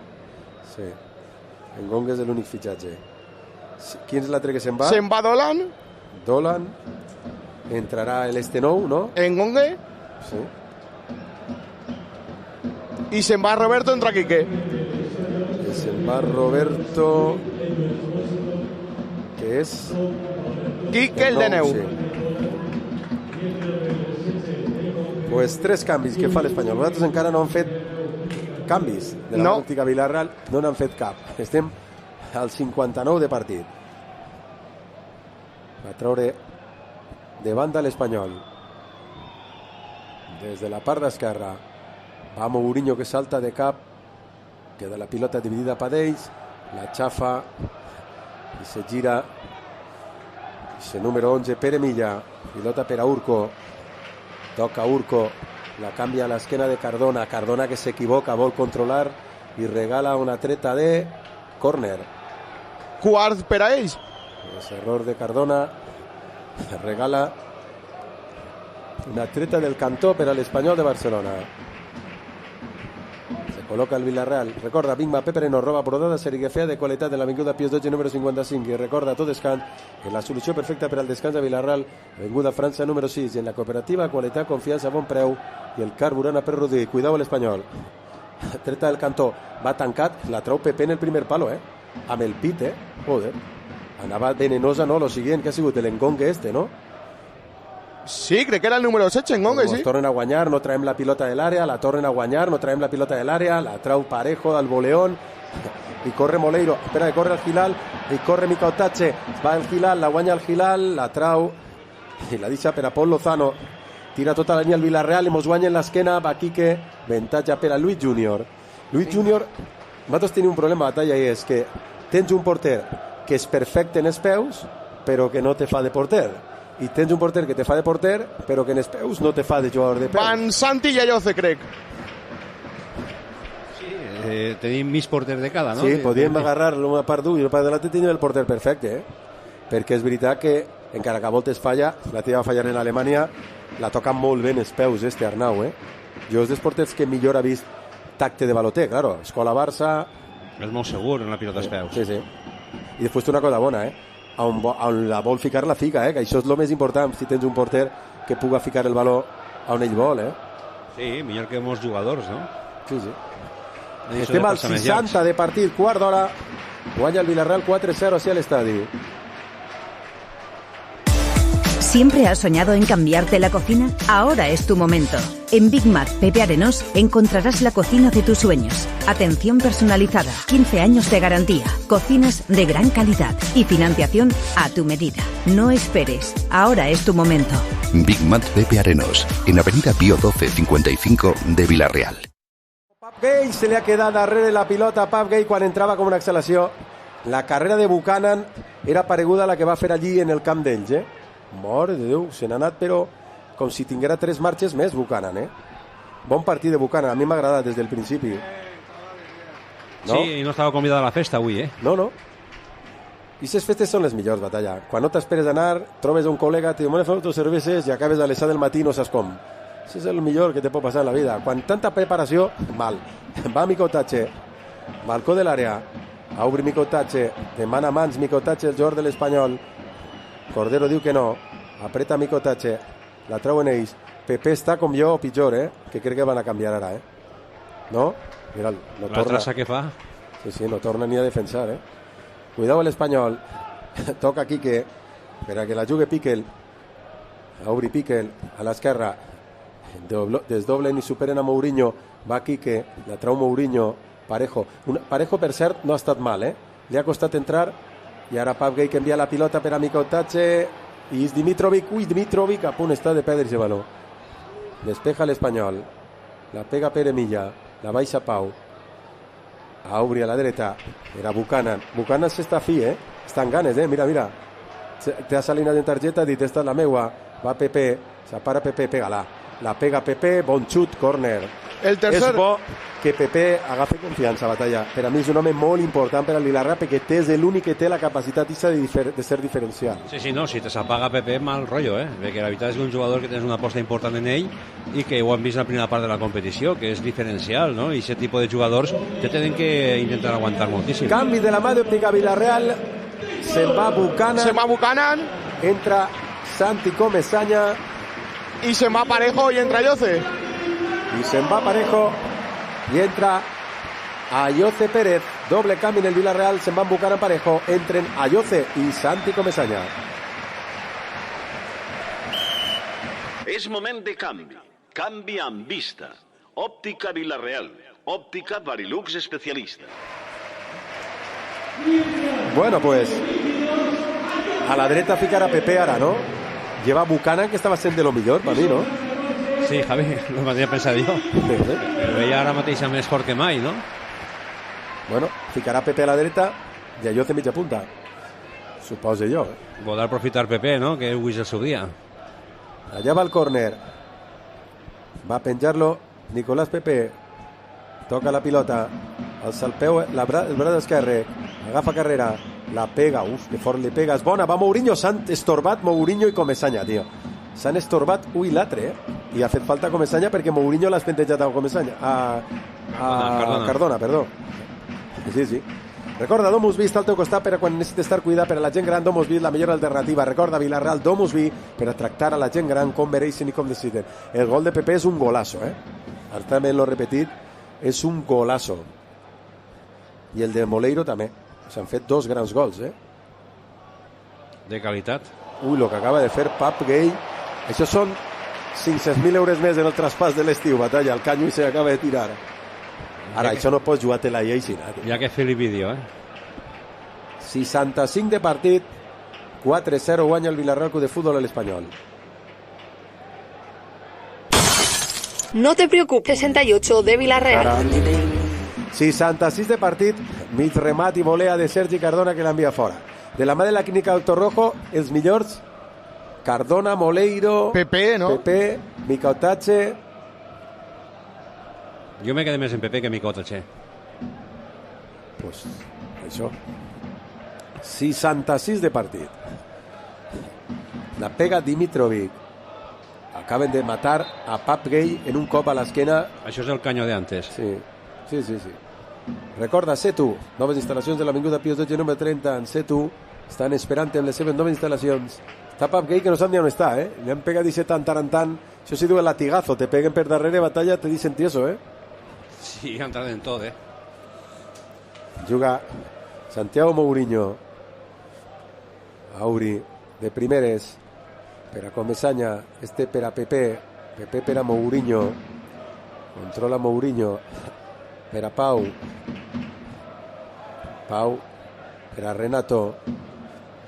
Sí. Engongue és l'únic fitxatge. Quin és l'altre que se'n va? Se'n va Dolan. Entrarà l'Estenou, no? Engongue. Sí. I se'n va Roberto, entra Quique. Se'n va Roberto... que és... Quique el de Neu. Sí. Pues 3 canvis que fa l'Espanyol. Nosaltres encara no hem fet canvis de la Nàutica Villarreal, no n'han fet cap. Estem al 59 de partit. Va treure de banda l'Espanyol. Des de la part d'esquerra va Mourinho, que salta de cap, queda la pilota dividida per ells, la xafa i se gira. Ese número 11, Pere Milla, pilota per a Urco, toca Urco, la canvia a l'esquena de Cardona que s'equivoca, vol controlar i regala una treta de córner. Quart per a ells. És error de Cardona, regala una treta del cantó per a l'Espanyol de Barcelona. Se col·loca el Villarreal. Recorda, Bigma Pepereno, roba brodada, serigrafia de qualitat de l'Avinguda Pius 12, número 55. I recorda, tot descans, que la solució perfecta per al descans de Villarreal, Avinguda França, número 6. I en la cooperativa, qualitat, confiança, bon preu i el carburant a preu reduït. Cuidao a l'Espanyol. Treta del cantó. Va tancat, la trau Pepe en el primer palo, amb el pit, joder. Anava venenosa, no? Lo siguiente que ha sigut l'Engongue no? Sí, crec que era el número 7, Engongue, sí. Tornen a guanyar, no traiem la pilota de l'àrea, la tornen a guanyar, no traiem la pilota de l'àrea, la trau Parejo del Boleón, i corre Moleiro, espera que corre el Gilal, i corre Mica Otache, va el Gilal, la guanya el Gilal, la trau, i la deixa per a Pol Lozano, tira tota la línia al Villarreal i mos guanya en l'esquena, va Quique, avantatge per a Luis Junior. Luis Junior, nosaltres tenim un problema a batalla i és que tens un porter que és perfecte en els peus, però que no te fa de porter. I tens un porter que te fa de porter, però que en els peus no te fa de jugador de peus. Van Santi i Alloce, crec. Sí, tenim mig porter de cada, no? Sí, podíem agarrar una part d'un i una part de l'altre tenim el porter perfecte, perquè és veritat que encara que a voltes falla, la teva fallar en Alemanya, la toca molt bé en els peus, Arnau, Jo és dels porters que millor ha vist tacte de baloter, claro, escola Barça... És molt segur en la pilota als peus. Sí, sí. I després té una cosa bona, on la vol ficar la fica, que això és el més important, si tens un porter que puga ficar el baló on ell vol, Sí, millor que molts jugadors, no? Sí, sí. Estem al 60 de partit, quart d'hora, guanya el Villarreal 4-0 hacia l'estadi. ¿Siempre has soñado en cambiarte la cocina? Ahora es tu momento. En Big Mac Pepe Arenós encontrarás la cocina de tus sueños. Atención personalizada, 15 años de garantía, cocinas de gran calidad y financiación a tu medida. No esperes, ahora es tu momento. Big Mac Pepe Arenós, en Avenida Pío 12 55 de Vila-real. Pap Gay se li ha quedat darrere la pilota a Pap Gay quan entrava com una exhalació. La carrera de Buchanan era pareguda a la que va fer allí en el camp d'ells, Mare de Déu, se n'ha anat, però com si tinguera 3 marxes més Buchanan, Bon partit de Buchanan, a mi m'ha agradat des del principi. No? Sí, i no estava convidat a la festa avui, No. I aquestes festes són les millors, Batalla. Quan no t'esperes anar, trobes un col·lega, te demana fer 2 cerveses i acabes a les 7 del matí i no saps com. Això és el millor que te pot passar en la vida. Quan tanta preparació, mal. Va Micotatge, balcó de l'àrea, obri Micotatge, demana mans Micotatge, el jugador de l'Espanyol. Cordero diu que no, apreta Micotatge, la treuen ells. Pepe està com jo o pitjor, que crec que van a canviar ara, No? Mira, no la torna. traça que fa. Sí, no torna ni a defensar, Cuidado l'Espanyol. Toca Quique, per a que la jugui Piquel. Obri Piquel, a l'esquerra. Desdoblen i superen a Mourinho. Va Quique, la treu Mourinho. Parejo. Parejo, per cert, no ha estat mal, Li ha costat entrar. I ara Pap Gay que envia la pilota per a Micotatge i és Dimitrovic. Dimitrovic a punt està de perdre-se baló. Despeja l'Espanyol, la pega Pere Milla, la baixa Pau, a obrir a la dreta, era Buchanan. Buchanan s'està fi, està en ganes, mira. Té a Salinas en targeta, ha dit, esta és la meua. Va Pepe, s'apara Pepe, pega-la. La pega Pepe, bon xut, córner. El tercer... És bo que Pepe agafi confiança, Batalla. Per a mi és un home molt important per al Vilarreal perquè és l'únic que té la capacitat de ser diferencial. Sí, no, si te s'apaga Pepe, mal rotllo, perquè la veritat és que un jugador que tens una aposta important en ell i que ho han vist en la primera part de la competició, que és diferencial, no? I aquest tipus de jugadors te tenen que intentar aguantar moltíssim. Canvi de la mà d'Òptica Vilarreal, se'n va Buchanan, entra Santi Comesaña y se va Parejo y entra Ayoce. Y se va Parejo y entra Ayoce Pérez. Doble cambio en el Villarreal. Se van Buchanan Parejo. Entren Ayoce y Santi Comesaña. És moment de canvi. Canvi amb vista. Òptica Vilarreal. Òptica Varilux especialista. Bueno, pues a la dreta ficarà Pepe ara, ¿no? Lleva Buchanan, que estava sent de lo millor per mi, ¿no? Sí, Javi, lo mateix pensat jo. Però ella ara mateix és més fort que mai, no? Bueno, ficarà Pepe a la dreta i Ayoce mitja punta. Suposo jo. Voldrà aprofitar Pepe, no? Que avui és el seu dia. Allà va el córner. Va a penjar-lo Nicolás Pepe. Toca la pilota. Alça el peu, el braç esquerre. Agafa carrera. La pega. Uf, que fort li pega. És bona. Va Mourinho. S'han estorbat Mourinho i Comesaña, tio. S'han estorbat i l'altre, I ha fet falta Comesaña perquè Mourinho l'ha espentejat a Comesaña. A Cardona, perdó. Sí. Recorda, Domusvi està al teu costat per a quan necessites estar cuidat. Per a la gent gran, Domusvi és la millor alternativa. Recorda, Vilarreal, Domusvi, per a tractar a la gent gran com mereixen i com necessiten. El gol de Pepe és un golazo, Ara també l'ho repetit, és un golazo. I el de Moleiro també. S'han fet 2 grans gols, De qualitat. Ui, el que acaba de fer Pap Gay. Això són 500.000 euros més en el traspàs de l'estiu, Batalla. El canyo i se acaba de tirar. Ara, això no pots jugar-te-la i així. Ja que fer el vídeo, 65 de partit, 4-0 guanya el Villarreal Club de Fútbol a l'Espanyol. No te preocupes, 68 de Villarreal. 66 de partit, mig remat i volea de Sergi Cardona que l'envia fora. De la mà de la clínica Doctor Rojo, els millors Cardona, Moleiro, Pepe, ¿no? Pepe, Micotatge. Jo me quedé més en Pepe que en Micotatge. Pues això. 66 de partit. La pega Dimitrovic. Acaben de matar a Pap Gay en un cop a l'esquena. Això és el canyo de antes. Sí. Recorda, Setu, noves instal·lacions de l'Avinguda Pius XII número 30 en Setu. Estan esperant en les seves noves instal·lacions. Està Pap Gay que no sap ni on està, Li han pegat i tant en tant. Això sí diu el latigazo, te peguen per darrere batalla, te dicen tieso, Sí, ha entrat en tot, Juga Santiago Mourinho. Auri, de primeres. per a Comesaña, per a Pepe per a Mourinho, controla Mourinho, per a Pau per a Renato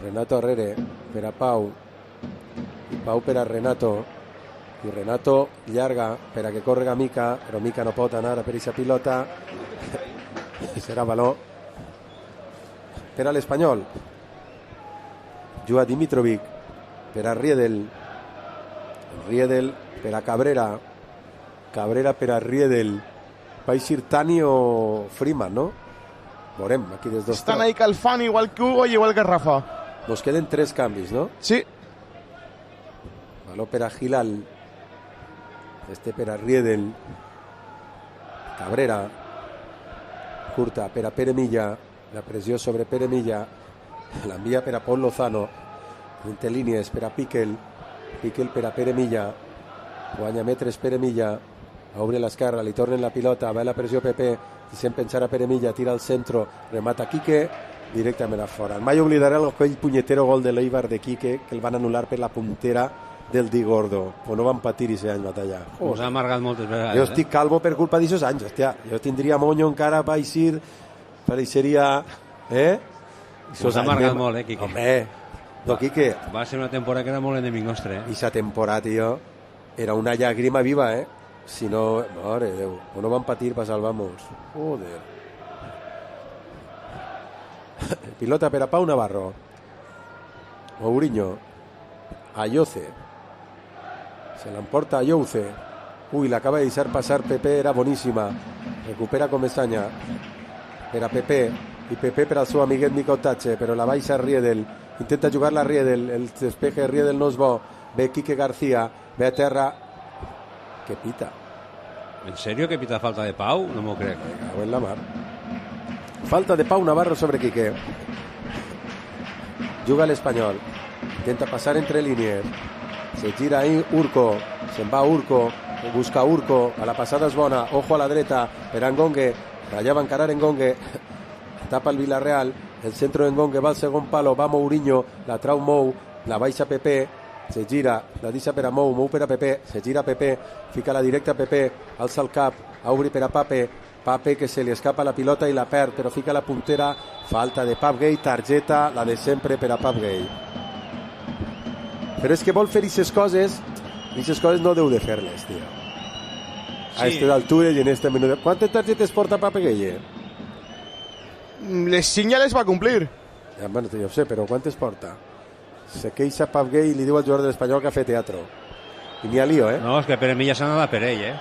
Herrere per a Pau per a Renato, i Renato llarga per a que correga Mica, però Mica no pot anar per aquesta pilota, serà baló per a l'Espanyol. Juga Dimitrovic per a Riedel per a Cabrera per a Riedel. Va eixir Tani o Freeman, no? Veurem aquí des dos. Estan ahí calfant igual que Hugo i igual que Rafa. Nos queden 3 canvis, no? Sí. Baló per a Gilal, per a Riedel, Cabrera, curta per a Pere Milla, la pressió sobre Pere Milla, l'envia per a Pol Lozano, entre línies per a Piquel per a Pere Milla, guanya metres Pere Milla, obre l'esquerra, li tornen la pilota, va la pressió Pepe, i sempre pensar a Pere Milla, tira al centro, remata Quique, directament a fora. Mai oblidaré aquell punyetero gol de l'Eibar de Quique, que el van anul·lar per la puntera del Di Gordo, o no van patir aquest any batalla. Us ha amargat moltes vegades. Jo estic calvo per culpa d'aquests anys, hòstia. Jo tindria moño encara per eixir, pareixeria... Us ha amargat molt, Quique. Home, no, Quique. Va ser una temporada que era molt enemic nostre, Aquesta temporada, tio, era una llàgrima viva, Si no, mare Déu, o no van patir per salvar-nos. Joder. Pilota per a Pau Navarro. Mourinho. Ayoce. Se l'emporta Ayoce. Uy, l'acaba de deixar passar Pepe, era boníssima. Recupera Comesaña. Per a Pepe. I Pepe per al seu amiguet Nico Tache, però la baixa Riedel. Intenta jugar-la Riedel. El despeje Riedel no és bo. Ve Quique García. Ve a terra. Que pita. ¿En serio que pita falta de Pau? No m'ho crec. Me en la mar. Falta de Pau Navarro sobre Quique. Juga l'Espanyol. Intenta passar entre línies. Se gira ahí Urco. Se'n va Urco. Busca Urco. A la passada és bona. Ojo a la dreta. Per a Ngongue. Allà va encarar Ngongue. Tapa el Villarreal. El centro de Ngongue va al segon palo. Va Mourinho. La trau Mou. La baixa Pepe. Se gira, la deixa per a Mou per a Pepe, se gira Pepe, fica la directa Pepe, alça el cap, obri per a Pape que se li escapa la pilota i la perd, però fica la puntera, falta de Pap Gay, targeta, la de sempre per a Pap Gay. Però és que vol fer aquestes coses no deu de fer-les, tio. A aquesta altura i en este minut. Quantes targetes porta Pap Gay? Les 5 ja les va complir. Ja, bueno, jo sé, però quantes porta? Se queixa Pap Gay i li diu al jugador de l'Espanyol que ha fet teatro. I n'hi ha lío, No, és que Pere Milla s'ha anat per ell,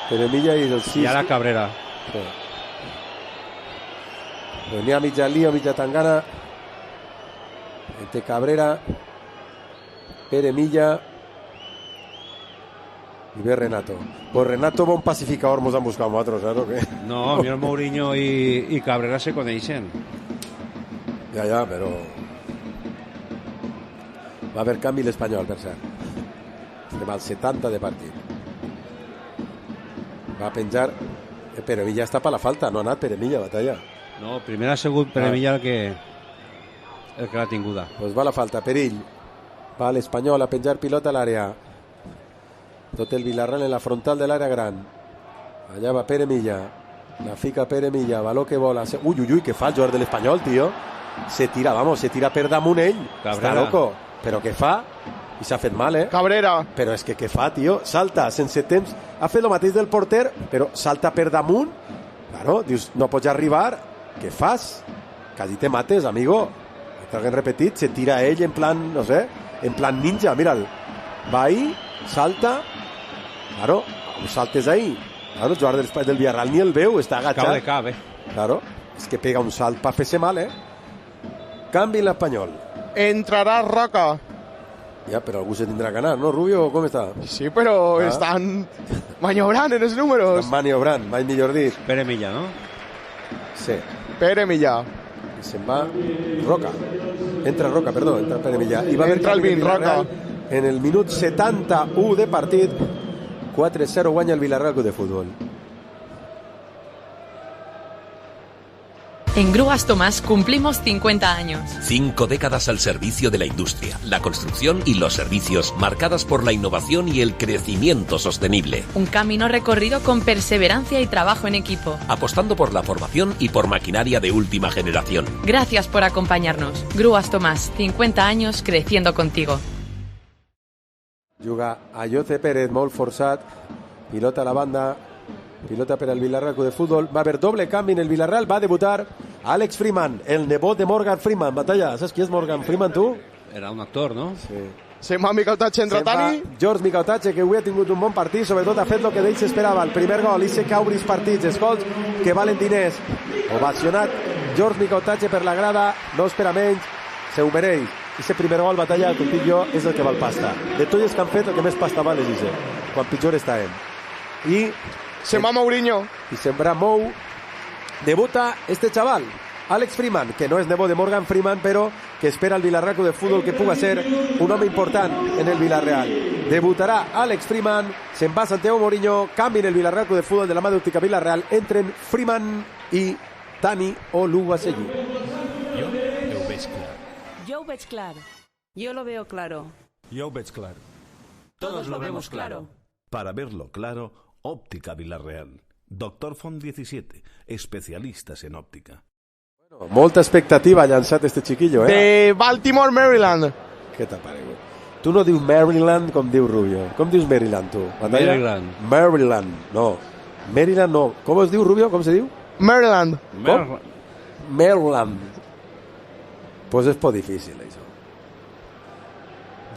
Pere Milla i el 6. I ara Cabrera. Però n'hi ha mitja lío, mitja tangana. Entre Cabrera, Pere Milla i ve Renato. Pues Renato bon pacificador mos han buscat nosaltres, ¿no? No, mira, Mourinho i Cabrera se coneixen. Ja, però... Va haver canvi l'Espanyol, per cert. Estem al 70 de partit. Va penjar... Pere Milla està per la falta, no ha anat Pere Milla a batalla. No, primer ha sigut Pere Milla el que l'ha tinguda. Pues va la falta, perill. Va l'Espanyol a penjar pilota a l'àrea. Tot el Villarreal en la frontal de l'àrea gran. Allà va Pere Milla. La fica Pere Milla, baló que vola. Uy, que fa el jugador de l'Espanyol, tio. Se tira per damunt ell. Està loco. Però què fa? I s'ha fet mal, Cabrera. Però és que què fa, tio? Salta sense temps. Ha fet el mateix del porter, però salta per damunt. Claro, dius, no pots arribar. Què fas? Quasi te mates, amigo. T'haguem repetit, se tira ell en plan, no sé, en plan ninja, mira'l. Va ahí, salta. Claro, no saltes ahí. Claro, el jugador del Villarreal ni el veu, està agachat. Cau de cap, Claro, és que pega un salt per fer-se mal, Canvi l'Espanyol. Entrarà Roca. Ja, però algú se tindrà que anar, ¿no, Rubio? Com està? Sí, però estan maniobrant en els números. Estan maniobrant, mai millor dit. Pere Milla, no? Sí. Pere Milla. I se'n va Roca. Entra Roca, perdó, entra Pere Milla. I va entra el Vin, Roca. En el minut 71 de partit, 4-0 guanya el Villarreal Club de Futbol. En Grúas Tomás cumplimos 50 años. 5 décadas al servicio de la industria, la construcción y los servicios, marcadas por la innovación y el crecimiento sostenible. Un camino recorrido con perseverancia y trabajo en equipo. Apostando por la formación y por maquinaria de última generación. Gracias por acompañarnos. Grúas Tomás, 50 años creciendo contigo. Juga Ayoce Pérez, molt forçat, pilota a la banda, pilota per al Villarreal de Futbol. Va haver doble canvi en el Villarreal, va debutar Alex Freeman, el nebot de Morgan Freeman. Batalla, saps qui és Morgan Freeman, tu? Era un actor, no? Sí. Se'n va Micautache entra Tani. George Micautache, que avui ha tingut un bon partit, sobretot ha fet el que d'ell s'esperava. El primer gol, i sé que obris partits, els gols que valen diners. Ovacionat George Micautache per la grada, no espera menys, se ho mereix. Ese primer gol, Batalla, que dic jo, és el que val pasta. De tots els que han fet, el que més pasta val és ese, quan pitjor estàvem. I se'n va Mourinho. I se'n va Mou. Debuta este chaval, Alex Freeman, que no és nebot de Morgan Freeman, però que espera el Villarreal de Futbol que puga ser un home important en el Villarreal. Debutarà Alex Freeman, se'n va Santiago Mourinho, canvi en el Villarreal de Futbol de la mà d'Òptica Villarreal, entren Freeman i Tani Oluwaseyi. Yo ho veig clar. Yo lo veo claro. Yo veig clar. Todos lo vemos claro. Para verlo claro, Óptica Villarreal. Doctor Font 17, especialistas en óptica. Bueno, molta expectativa ha llançat este chiquillo, De Baltimore, Maryland. Què t'apareu? Tu no dius Maryland com diu Rubio. Com dius Maryland, tu? Maryland. Maryland, no. Maryland no. Com es diu, Rubio? Com se diu? Maryland. Maryland. Pues és poc difícil, això.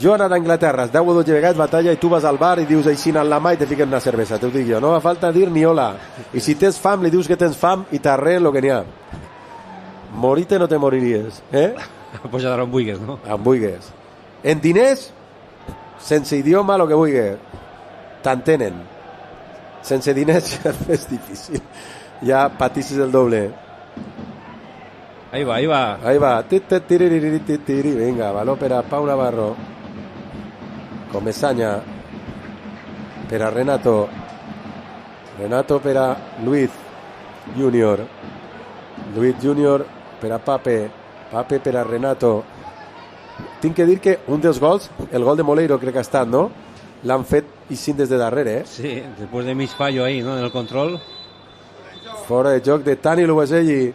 Jo he anat a Anglaterra, has 10 o 12 vegades, Batalla, i tu vas al bar i dius així en la mà i te fiquen una cervesa. T'ho dic jo, no fa falta dir ni hola. I si tens fam, li dius que tens fam i t'arreen lo que n'hi ha. Morir-te no te moriries, eh? Pues ja on vulguis, no? On vulguis. En diners, sense idioma, lo que vulguis. T'entenen. Sense diners és difícil. Ja patissis el doble. Ahí va, ahí va. Ahí va. Venga, baló per a Pau Navarro. Comesaña per a Renato. Renato per a Luis Junior. Luis Junior per a Pape. Pape per a Renato. Tinc que dir que un dels gols, el gol de Moleiro crec que ha estat, no? L'han fet i sin des de darrere, eh? Sí, después de mis fallo ahí, ¿no? En el control. Fora de joc de Tani Oluwaseyi.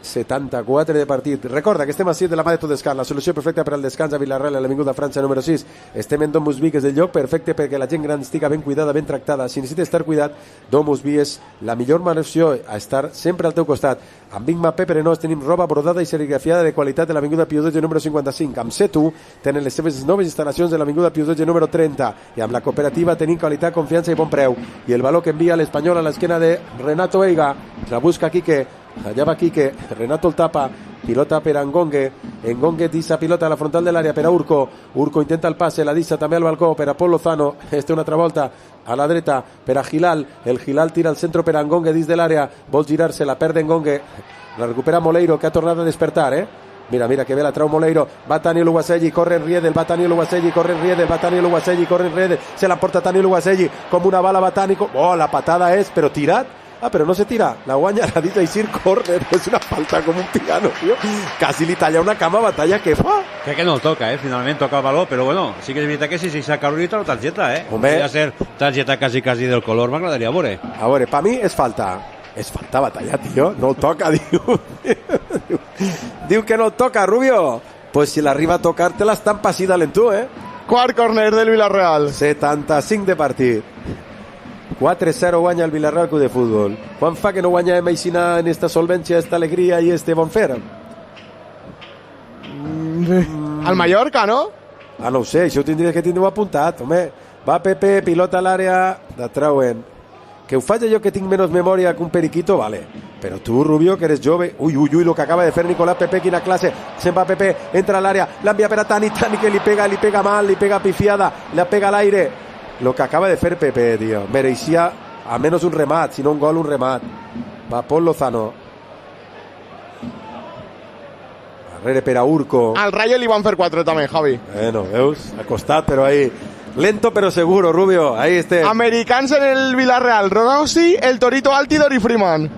74 de partit. Recorda que estem a 7 de la mà de tot descans, la solució perfecta per al descans a Villarreal, a l'Avinguda França número 6. Estem en Domus Vi, que és el lloc perfecte perquè la gent gran estigui ben cuidada, ben tractada. Si necessita estar cuidat, Domus Vi és la millor opció a estar sempre al teu costat. Amb Big Mac Pepper Enos tenim roba brodada i serigrafiada de qualitat de l'Avinguda Pio XII número 55. Amb Setu tenen les seves noves instal·lacions de l'Avinguda Pio XII número 30. I amb la cooperativa tenim qualitat, confiança i bon preu. I el valor que envia l'Espanyol a l'esquena de Renato Veiga. La busca Quique. Allà va Quique, Renato el tapa, pilota per a Ngongue, Ngongue dissa pilota a la frontal de l'àrea per a Urco, Urco intenta el passe, la dissa també al balcó per a Pol Lozano, una altra volta a la dreta per a Gilal, el Gilal tira al centre per a Ngongue dins de l'àrea, vol girar-se, la perd Ngongue, la recupera Moleiro, que ha tornat a despertar, Mira, que ve la trau Moleiro, va Tani Oluwaseyi, corre en Riedel, va Tani Oluwaseyi, corre en Riedel, va Tani Oluwaseyi, corre en Riedel, se la porta Tani Oluwaseyi, com una bala va Tani, la patada és, però tirat. Pero no se tira, la guanya la dit així, corre, és una falta com un piano, tío. Casi li talla una cama, Batalla, que fa. Crec que no el toca, finalment toca el valor, però bueno, sí que és veritat que si saca ahorita la targeta, podria ser targeta quasi del color, m'agradaria veure. A veure, per mi és falta. És falta, Batalla, tio, no el toca, diu. Diu que no el toca, Rubio. Pues si l'arriba a tocar, te l'estampa així dalent tu, Quart corner del Villarreal. 75 de partit. 4-0 guanya el Villarreal Club de Futbol. Quan fa que no guanyem aixina en esta solvència, esta alegria i este bon fer? Al Mallorca, no? No ho sé, això ho tindries que tindre apuntat, home. Va Pepe, pilota a l'àrea, la trauen. Que ho faig jo que tinc menys memòria que un periquito, vale. Però tu, Rubio, que eres jove, ui, lo que acaba de fer Nicolás Pepe, quina classe, se'n va Pepe, entra a l'àrea, l'envia per a Tani, que li pega mal, li pega pifiada, la pega a l'aire. Lo que acaba de fer Pepe, tío. Mereixia a menos un remat, si no un gol, un remat. Va Pol Lozano. Darrere per a Urco. Al Rayo li van fer 4 també, Javi. Bueno, veus? Ha costat, però ahí. Lento pero seguro, Rubio. Ahí esté. Americans en el Villarreal. Rossi, el Torito Altidor i Freeman.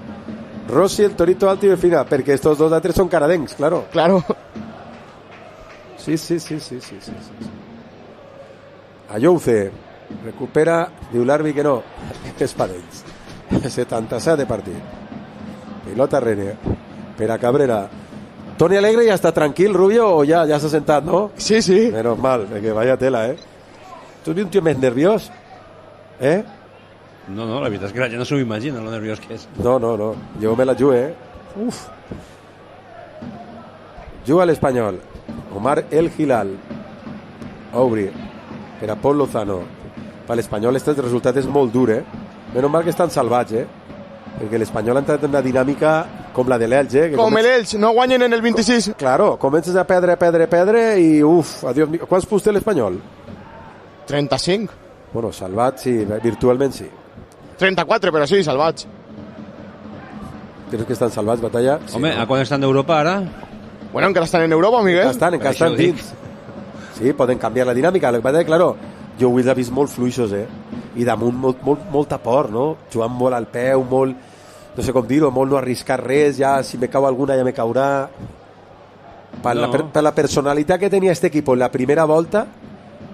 Rossi, el Torito Alto y el Fina, porque estos 2 altres son canadencs, claro. Claro. Sí. Ayouce recupera, diu l'àrbitre que no, que és per ells. 77 de partit. Pilota René per a Cabrera. Toni Alegre ja està tranquil, Rubio, o ja s'ha sentat, no? Sí. Menos mal, que vaya tela, Tu has vist un tio més nerviós? No, la veritat és que la gent no s'ho imagina, lo nerviós que és. No, jo me la jugué, Uf. Juga l'Espanyol. Omar El Hilal. Obri. Per a Pol Lozano. Per l'Espanyol este resultat és molt dur, Menos mal que estan salvats, perquè l'Espanyol ha entrat en una dinàmica com la de l'Elx, Com l'Elx, no guanyen en el 26. Claro, comences a perdre i adiós. Quants punts té l'Espanyol? 35. Bueno, salvats sí, virtualment sí. 34, però sí, salvats. Creus que estan salvats, Batalla? Sí, home, ¿a quan estan d'Europa ara? Bueno, encara estan en Europa, Miguel. Encara estan dins. Sí, poden canviar la dinàmica. El que passa és que, claro, jo avui l'he vist molt fluixos, i damunt molta por, no? Jugant molt al peu, molt, no sé com dir-ho, molt no arriscar res, ja si me cau alguna ja me caurà. Per la personalitat que tenia este equip en la primera volta,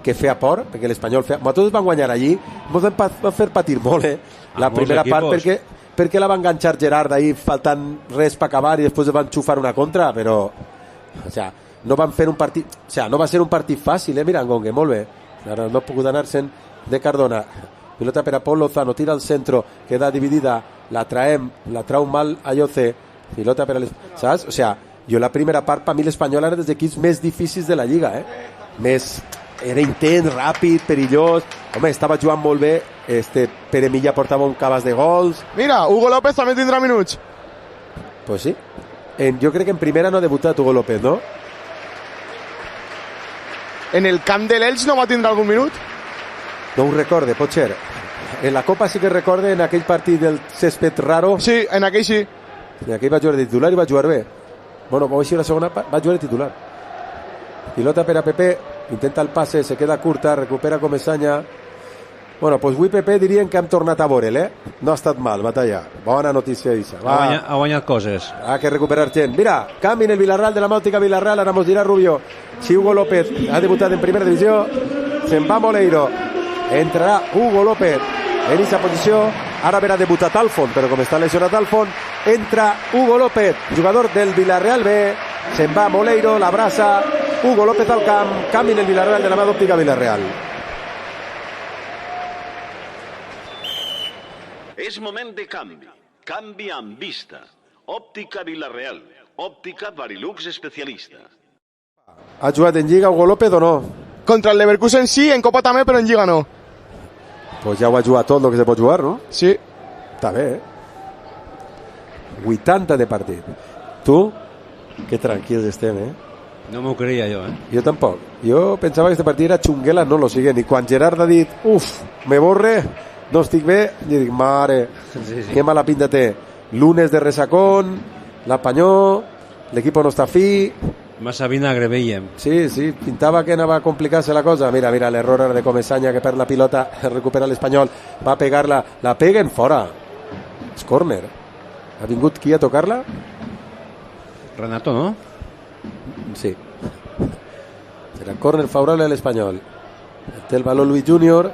que feia por, perquè l'Espanyol feia... Tots van guanyar allí, ens van fer patir molt, la primera part, perquè la va enganxar Gerard ahí faltant res per acabar i després van xufar una contra, però o sea, no van fer un partit, o sea, no va ser un partit fàcil, mira, Ngongue, molt bé. Ara no ha pogut anar-se'n de Cardona. Pilota per a Pol Lozano, tira al centro, queda dividida, la trau mal a Yoce. Pilota per a ¿sabes? O sea, jo la primera part, per mi l'Espanyol era dels equips més difícils de la Lliga, era intens, ràpid, perillós. Home, estava jugant molt bé. Pere Milla portava un cabàs de gols. Mira, Hugo López també tindrà minuts. Pues sí. Jo crec que en primera no ha debutat Hugo López, no? En el camp de l'Elx no va tindre algun minut? No ho recorde, pot ser. En la Copa sí que recorde en aquell partit del césped raro. Sí, en aquell sí. En aquell va jugar de titular i va jugar bé. Bueno, així la segona part va jugar de titular. Pilota per a Pepe, intenta el passe, se queda curta, recupera Comesaña. Bueno, pues avui Pepe dirien que hem tornat a veure'l, No ha estat mal, Batalla. Bona notícia això. Ha guanyat coses. Ha que recuperar gent. Mira, canvi en el Villarreal de la Màutica Villarreal, ara mos dirà Rubio. Si Hugo López ha debutat en primera divisió, se'n va Moleiro. Entrarà Hugo López en aquesta posició. Ara verà debutat Alfon, però com està lesionat Alfon, entra Hugo López, jugador del Villarreal B. Se'n va Moleiro, l'abraça. Hugo López al camp, canvi en el Villarreal de la mà d'Òptica Villarreal. És moment de canvi. Canvi amb vista. Òptica Villarreal. Òptica Varilux especialista. Ha jugat en Lliga Hugo López o no? Contra el Leverkusen sí, en Copa també, però en Lliga no. Pues ja ho ha jugat tot el que se pot jugar, no? Sí. Està bé, 80 de partit. Tu? Que tranquils estem, No m'ho creia jo, Jo tampoc. Jo pensava que este partit era xunguela, no lo siguient. I quan Gerard ha dit, me borre, no estic bé, jo dic, mare, que mala pinta té. Lunes de resacón, la Panyó, l'equip no està fi. Massa vinagre veiem. Sí, pintava que anava a complicar-se la cosa. Mira, l'error de Comesaña que perd la pilota, recupera l'Espanyol, va a pegar-la, la peguen fora. És córner. Ha vingut qui a tocar-la? Renato, ¿no? Sí. Serà córner favorable a l'Espanyol. Té el baló Luis Junior,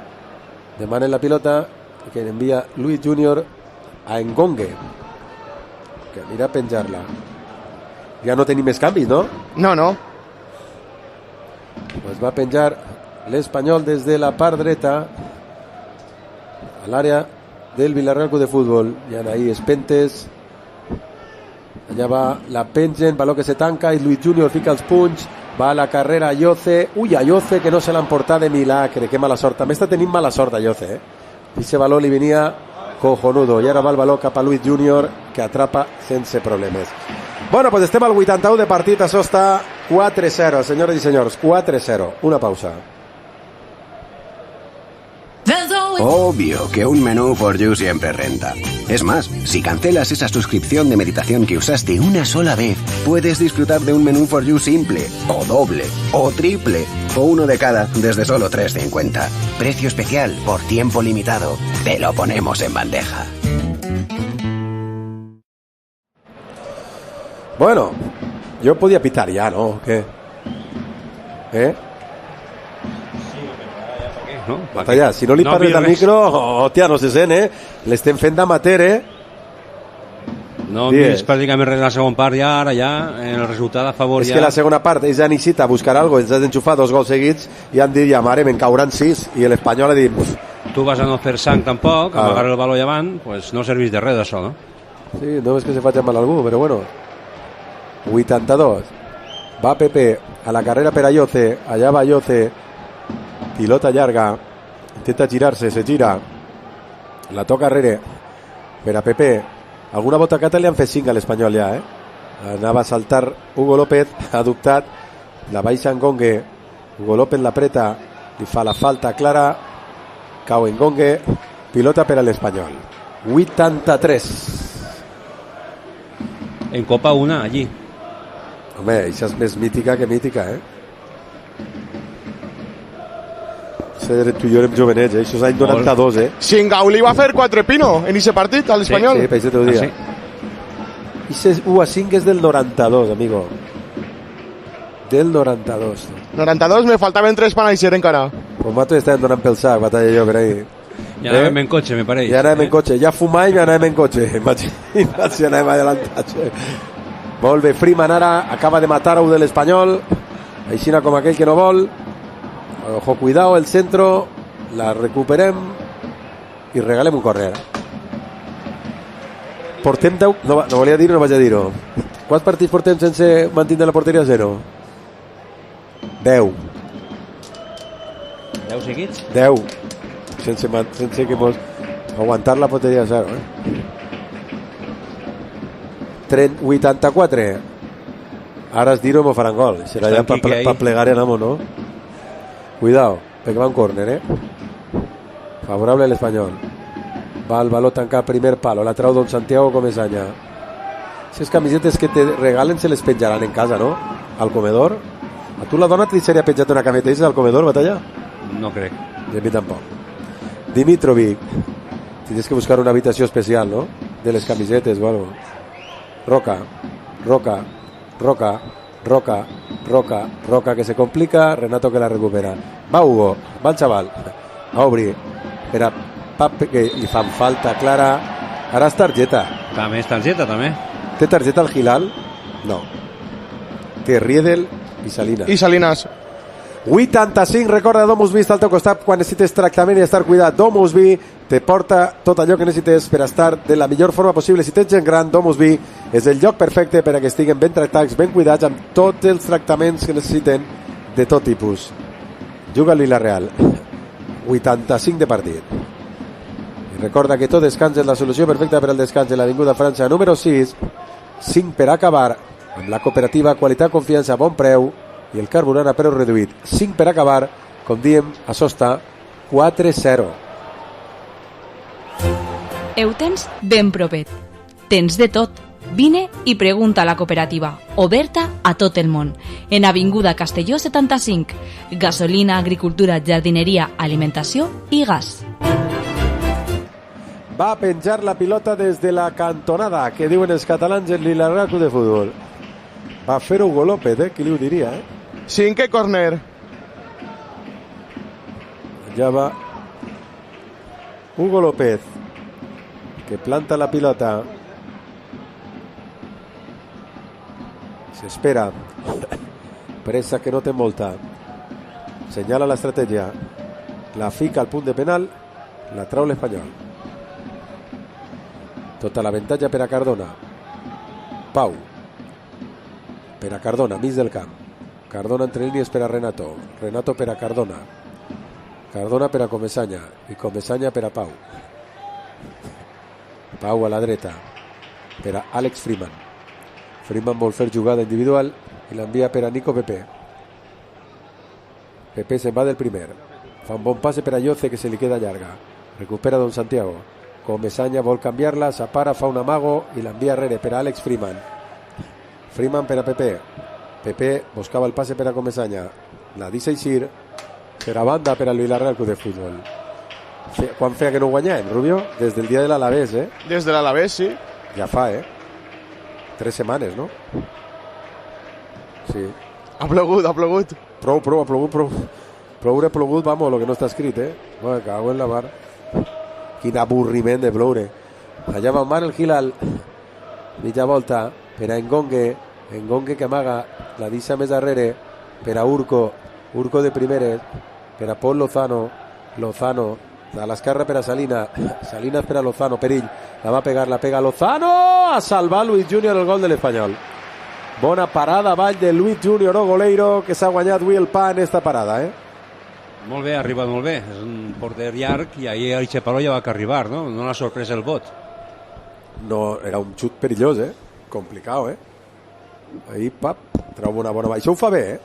demana la pilota que envia Luis Junior a Ngongue, que anirà a penjar-la. Ja no tenim més canvis, no? No. Pues va a penjar l'Espanyol des de la part dreta a l'àrea del Villarreal Club de Futbol. Hi ha ahí Espentes. Allà va la pengen, baló que se tanca i Luis Junior fica els punys. Va a la carrera Ayoce. Ayoce que no se l'han portat de milagre. Que mala sort. També està tenint mala sort Ayoce, Ese baló li venia cojonudo. I ara va el baló cap a Luis Junior, que atrapa sense problemes. Bueno, pues estem al 81 de partit. Això està 4-0, senyores i senyors. 4-0. Una pausa. Obvio que un menú For You siempre renta. Es más, si cancelas esa suscripción de meditación que usaste una sola vez, puedes disfrutar de un menú For You simple, o doble, o triple, o uno de cada desde solo 3,50. Precio especial por tiempo limitado. Te lo ponemos en bandeja. Bueno, yo podía pitar ya, ¿no? ¿Qué? No? Batalla, si no li parles al micro, hòstia, no se sent, l'estem fent d'amateur, No, és pràcticament res la segona part ja, ara ja, el resultat a favor és ja... que la segona part ells ja necessita buscar algo, ells han d'enxufar 2 gols seguits i han dit, ja mare, me'n cauran 6, i l'Espanyol ha dit... Tu vas a no fer sang tampoc, amagar el valor llevant, pues no serveix de res d'això, no? Sí, no és que se faci mal a algú, però bueno. 82. Va Pepe a la carrera per Ayoce, allà va Ayoce, pilota llarga, intenta girar-se, se gira, la toca rere per a Pepe. Alguna botacata li han fet 5 a l'Espanyol ja, Anava a saltar Hugo López, ha dubtat, la baixa Ngonge, Hugo López l'apreta, li fa la falta clara, cau Ngonge, pilota per a l'Espanyol. 83. En Copa una, allí. Home, això és més mítica que mítica, Tu i jo érem jovenets, Això és l'any 92, Singauli va fer 4 pino en aquest partit, a l'Espanyol. Sí, per això t'ho dia. I 1-5 és del 92, amigo. Del 92. 92, me faltaven 3 per naixer encara. Pues nosaltres estàvem donant pel sac, batalla jo per ahí. Ja anàvem en cotxe, me pareix. Ja anàvem en cotxe. Ja fumàvem i anàvem en cotxe. Imagina't si anàvem adelantats. Molt bé, Freeman ara acaba de matar a un de l'Espanyol. Aixina com aquell que no vol. Ojo, cuidado, el centro, la recuperem i regalem un córner. Portem 10... No volia dir-ho, no vaig a dir-ho. Quants partits portem sense mantindre la porteria a 0? 10. 10 seguits? 10. Sense que mos... aguantar la porteria a 0, 84. Ara es dir-ho, m'ho faran gol. Serà ja per plegar en amo, no? Cuidado, perquè va un córner, Favorable a l'Espanyol. Va el baló tancar primer palo, la trau Don Santiago Comesaña. Ces camisetes que te regalen se les penjaran en casa, no? Al comedor. A tu la dona t'hi seria penjat una camiseta al comedor, Batalla? No crec. I a mi tampoc. Dimitrovic. Tienes que buscar una habitació especial, no? De les camisetes, bueno. Roca, Roca que se complica, Renato que la recupera. Va Hugo, va el xaval, a obrir, per a Pape, que li fan falta clara. Ara és targeta. També és targeta, també. Té targeta al Hilal? No. Té Riedel i Salinas. I Salinas. 85, recorda Domusvi està al teu costat quan necessites tractament i estar cuidat. Domusvi te porta tot allò que necessites per estar de la millor forma possible. Si tens gent gran, Domusvi és el lloc perfecte per a que estiguen ben tractats, ben cuidats, amb tots els tractaments que necessiten de tot tipus. Juga el Villarreal. 85 de partit. I recorda que tot descans és la solució perfecta per al descans de l'Avinguda França número 6. 5 per acabar amb la cooperativa Qualitat, Confiança, Bon Preu i el carburant a preu reduït. 5 per acabar, com diem, a Sosta, 4-0. Ho tens ben propet. Tens de tot. Vine i pregunta a la cooperativa, oberta a tot el món. En Avinguda Castelló 75. Gasolina, agricultura, jardineria, alimentació i gas. Va a penjar la pilota des de la cantonada, que diuen els catalans en l'Ilarra Club de Futbol. Va fer Hugo López, qui li ho diria, 5 córner. Ja va Hugo López, que planta la pilota. S'espera. Pressa que no té molta. Senyala l'estratègia. La fica al punt de penal. La trau l'Espanyol. Tota l'avantatge per a Cardona. Pau. Per a Cardona, mig del camp. Cardona entre línies per a Renato. Renato per a Cardona. Cardona per a Comesaña. I Comesaña per a Pau. Pau a la dreta. Per a Àlex Freeman. Freeman vol fer jugada individual i l'envia per a Nico Pepe. Pepe se'n va del primer. Fa un bon passe per a Ayoce, que se li queda llarga. Recupera Don Santiago. Comesaña vol canviar-la, s'apara, fa un amago i l'envia rere per a Àlex Freeman. Freeman per a Pepe. Pepe buscava el passe per a Comesaña. La deixa eixir per a banda per al Villarreal Club de Futbol. Quan feia que no guanyem, Rubio? Des del dia de l'Alavés, Des de l'Alavés, sí. Ja fa, 3 setmanes, no? Sí. Ha plogut. Prou, ha plogut. Ploure, vamos, lo que no està escrit, Me cago en la mar. Quin avorriment de ploure. Allà va en mar el Hilal. Mitja volta per a Engongue que amaga, la deixa més darrere per a Urco de primeres, per a Pol Lozano a l'esquerra per a Salinas per a Lozano, perill, la va pegar, la pega Lozano, a salvar Luis Junior el gol de l'Espanyol. Bona parada avall de Luis Junior Ogoleiro, que s'ha guanyat avui el pa en esta parada, Molt bé, ha arribat molt bé, és un porter llarg i ahir el Xepaló ja va que arribar, no l'ha sorprès el vot. No, era un xut perillós, complicat, ahí, pap, trobo una bona... Això ho fa bé,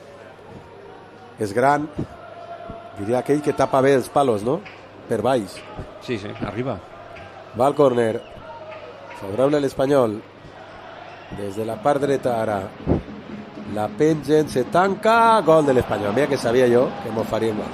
és gran, diria aquell que tapa bé els palos, no? Per baix. Sí, arriba. Va al córner, favorable l'Espanyol, des de la part dreta ara, la pengen, se tanca, gol de l'Espanyol. Mira que sabia jo que m'ho faria igual.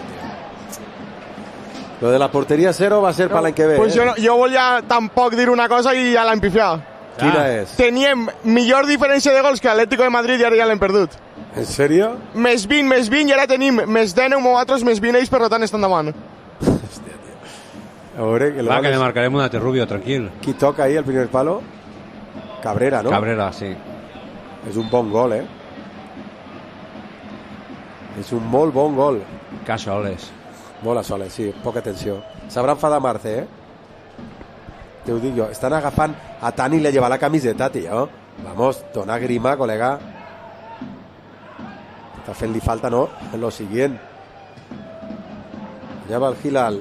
Lo de la porteria 0 va ser per l'any que ve. Pues jo volia tampoc dir una cosa i ja l'hem pifiat. Quina és? Teníem millor diferència de gols que l'Atlético de Madrid i ara ja l'hem perdut. En sèrio? Més 20 i ara tenim més 19 nosaltres, més 20 ells, per tant estan davant. Hòstia, tio. A veure, que que le marcarem una de Rubio, tranquil. Qui toca ahí el primer palo? Cabrera, no? Cabrera, sí. És un bon gol, És un molt bon gol. Casoles. Molt a soles, sí, poca tensió. Sabrà enfadar Marce, Te ho dic jo. Estan agafant a Tani i le lleva la camiseta, tio. Vamos, dona grima, colega. Està fent-li falta, no? En lo siguiente. Ja va el Hilal.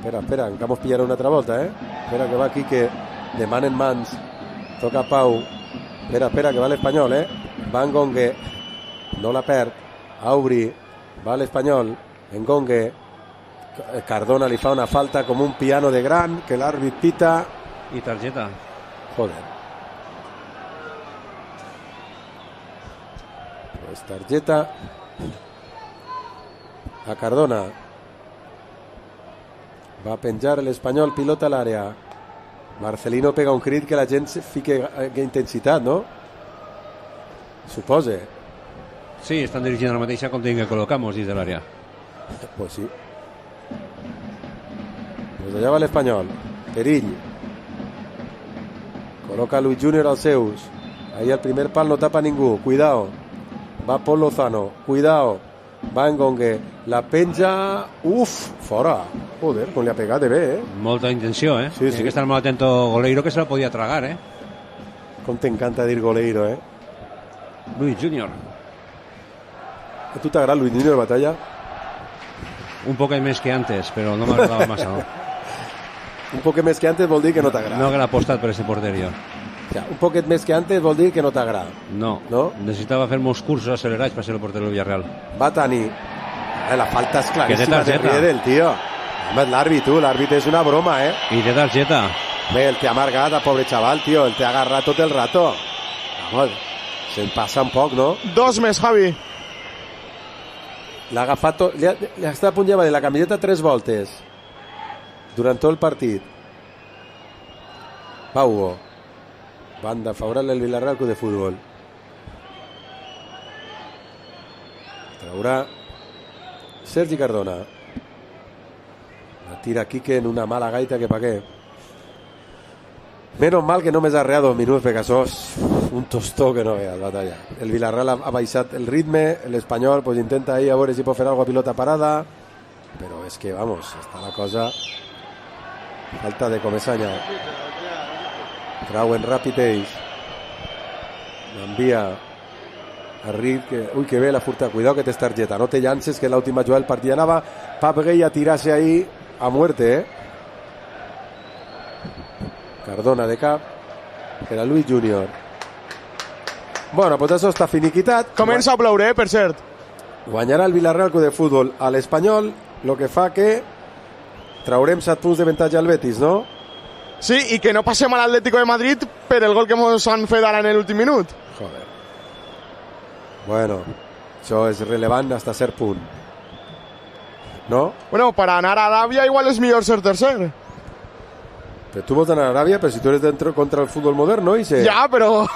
Espera, que vamos a pillar una altra volta, Espera, que va aquí, que demanen mans. Toca Pau. Espera, que va l'Espanyol, Va Engongue. No la perd. Aubry. Va l'Espanyol. Engongue. Cardona li fa una falta com un piano de gran, que l'àrbit pita. I targeta. Joder. Pues targeta a Cardona. Va a penjar l'Espanyol, pilota a l'àrea. Marcelino pega un crit que la gent fique intensitat, no? Supose. Sí, estan dirigint la mateixa contra que col·locamos dins de l'àrea. Pues sí. Pues allà va l'Espanyol. Perill. Col·loca Luis Junior als seus. Ahí el primer pal no tapa ningú. Cuidao. Va Pol Lozano. Cuidao. Va Engongue. La penja. Uf, fora. Joder, com li ha pegat de bé, Molta intenció, Sí, Tiene que estar molt atento Goleiro, que se la podia tragar, Com t'encanta dir Goleiro, Luis Junior. A tu t'agrada Luis Junior Batalla? Un poc més que antes, però no m'agradava massa, no? Un poquet més que antes vol dir que no t'agrada. No haguera apostat per aquest porter, jo. Un poquet més que antes vol dir que no t'agrada. No. Necessitava fer molts cursos accelerats per ser el porter del Villarreal. Va Tani. La falta és claríssima de targeta. Riedel, tio. Home, l'àrbit és una broma, I té targeta. Bé, el té amargat, el pobre xaval, tio. El té agarrat tot el rato. Vamos, se'n passa un poc, no? 2 més, Javi. L'ha agafat tot. Li ha estat a punt de la camiseta 3 voltes durant tot el partit. Va Hugo. Banda favorable al Villarreal Club de Fútbol. Traurà Sergi Cardona. La tira Quique en una mala gaita que pa què. Menos mal que només ha reat 2 minuts, perquè això és un tostó que no veia, Batalla. El Villarreal ha baixat el ritme, l'Espanyol pues, intenta ahí a veure si pot fer alguna pilota parada, però és que, vamos, està la cosa falta de comesanya. Trauen ràpid ells. L'envia a Rick, ui, que bé la furta, cuidado que tens targeta, no te llances, que l'última jugada del partit anava Pap Gay a tirar-se ahí a muerte, Cardona de cap, que era Luis Junior. Bueno, pues això està finiquitat. Comença a ploure, per cert. Guanyarà el Villarreal Club de Fútbol a l'Espanyol, lo que fa que traurem 7 punts d'avantatge al Betis, no? Sí, i que no passem a l'Atlético de Madrid per el gol que ens han fet ara en l'últim minut. Joder. Bueno, això és relevant hasta cert punt. ¿No? Bueno, para anar a Aràbia igual és millor ser tercer. Pero tú votas en Arabia, pero si tú eres dentro contra el fútbol moderno y se... Ya, pero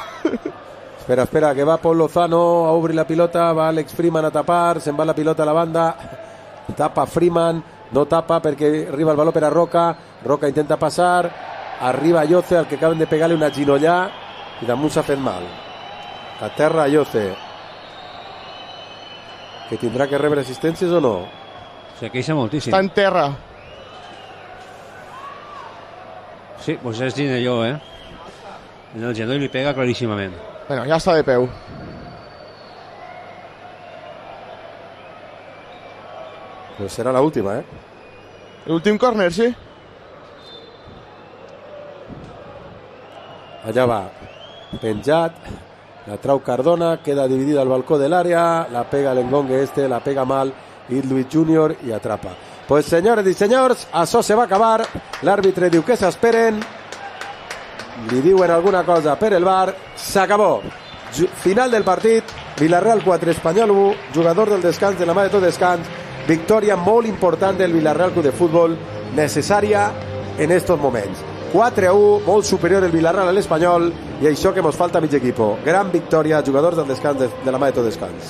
Espera, que va Paul Lozano a obrir la pilota, va Alex Freeman a tapar, se'n va la pilota a la banda, tapa Freeman, no tapa perquè arriba el baló per a Roca intenta passar, arriba Ayoce, al que acaben de pegar-li una ginollà i damunt s'ha fet mal. A terra Ayoce, que tindrà que rebre assistències o no? Se queixa moltíssim. Està en terra. Sí, pues és Ginelló, En el genoll li pega claríssimament. Bueno, ja està de peu. Pues serà la última, L'últim córner, sí. Allà va, penjat, la trau Cardona, queda dividida al balcó de l'àrea, la pega l'engongue la pega mal, Idluit Júnior i atrapa. Pues senyores i senyors, això se va acabar, l'àrbitre diu que s'esperen, li diuen alguna cosa per el VAR, s'acabó. Final del partit, Villarreal 4, Espanyol 1, jugador del descans de la mà de tot descans, victòria molt important del Villarreal Club de Futbol, necessària en estos moments. 4-1, molt superior el Villarreal a l'Espanyol, i això que mos falta mig equipo. Gran victòria, jugadors del descans de la mà de tot descans.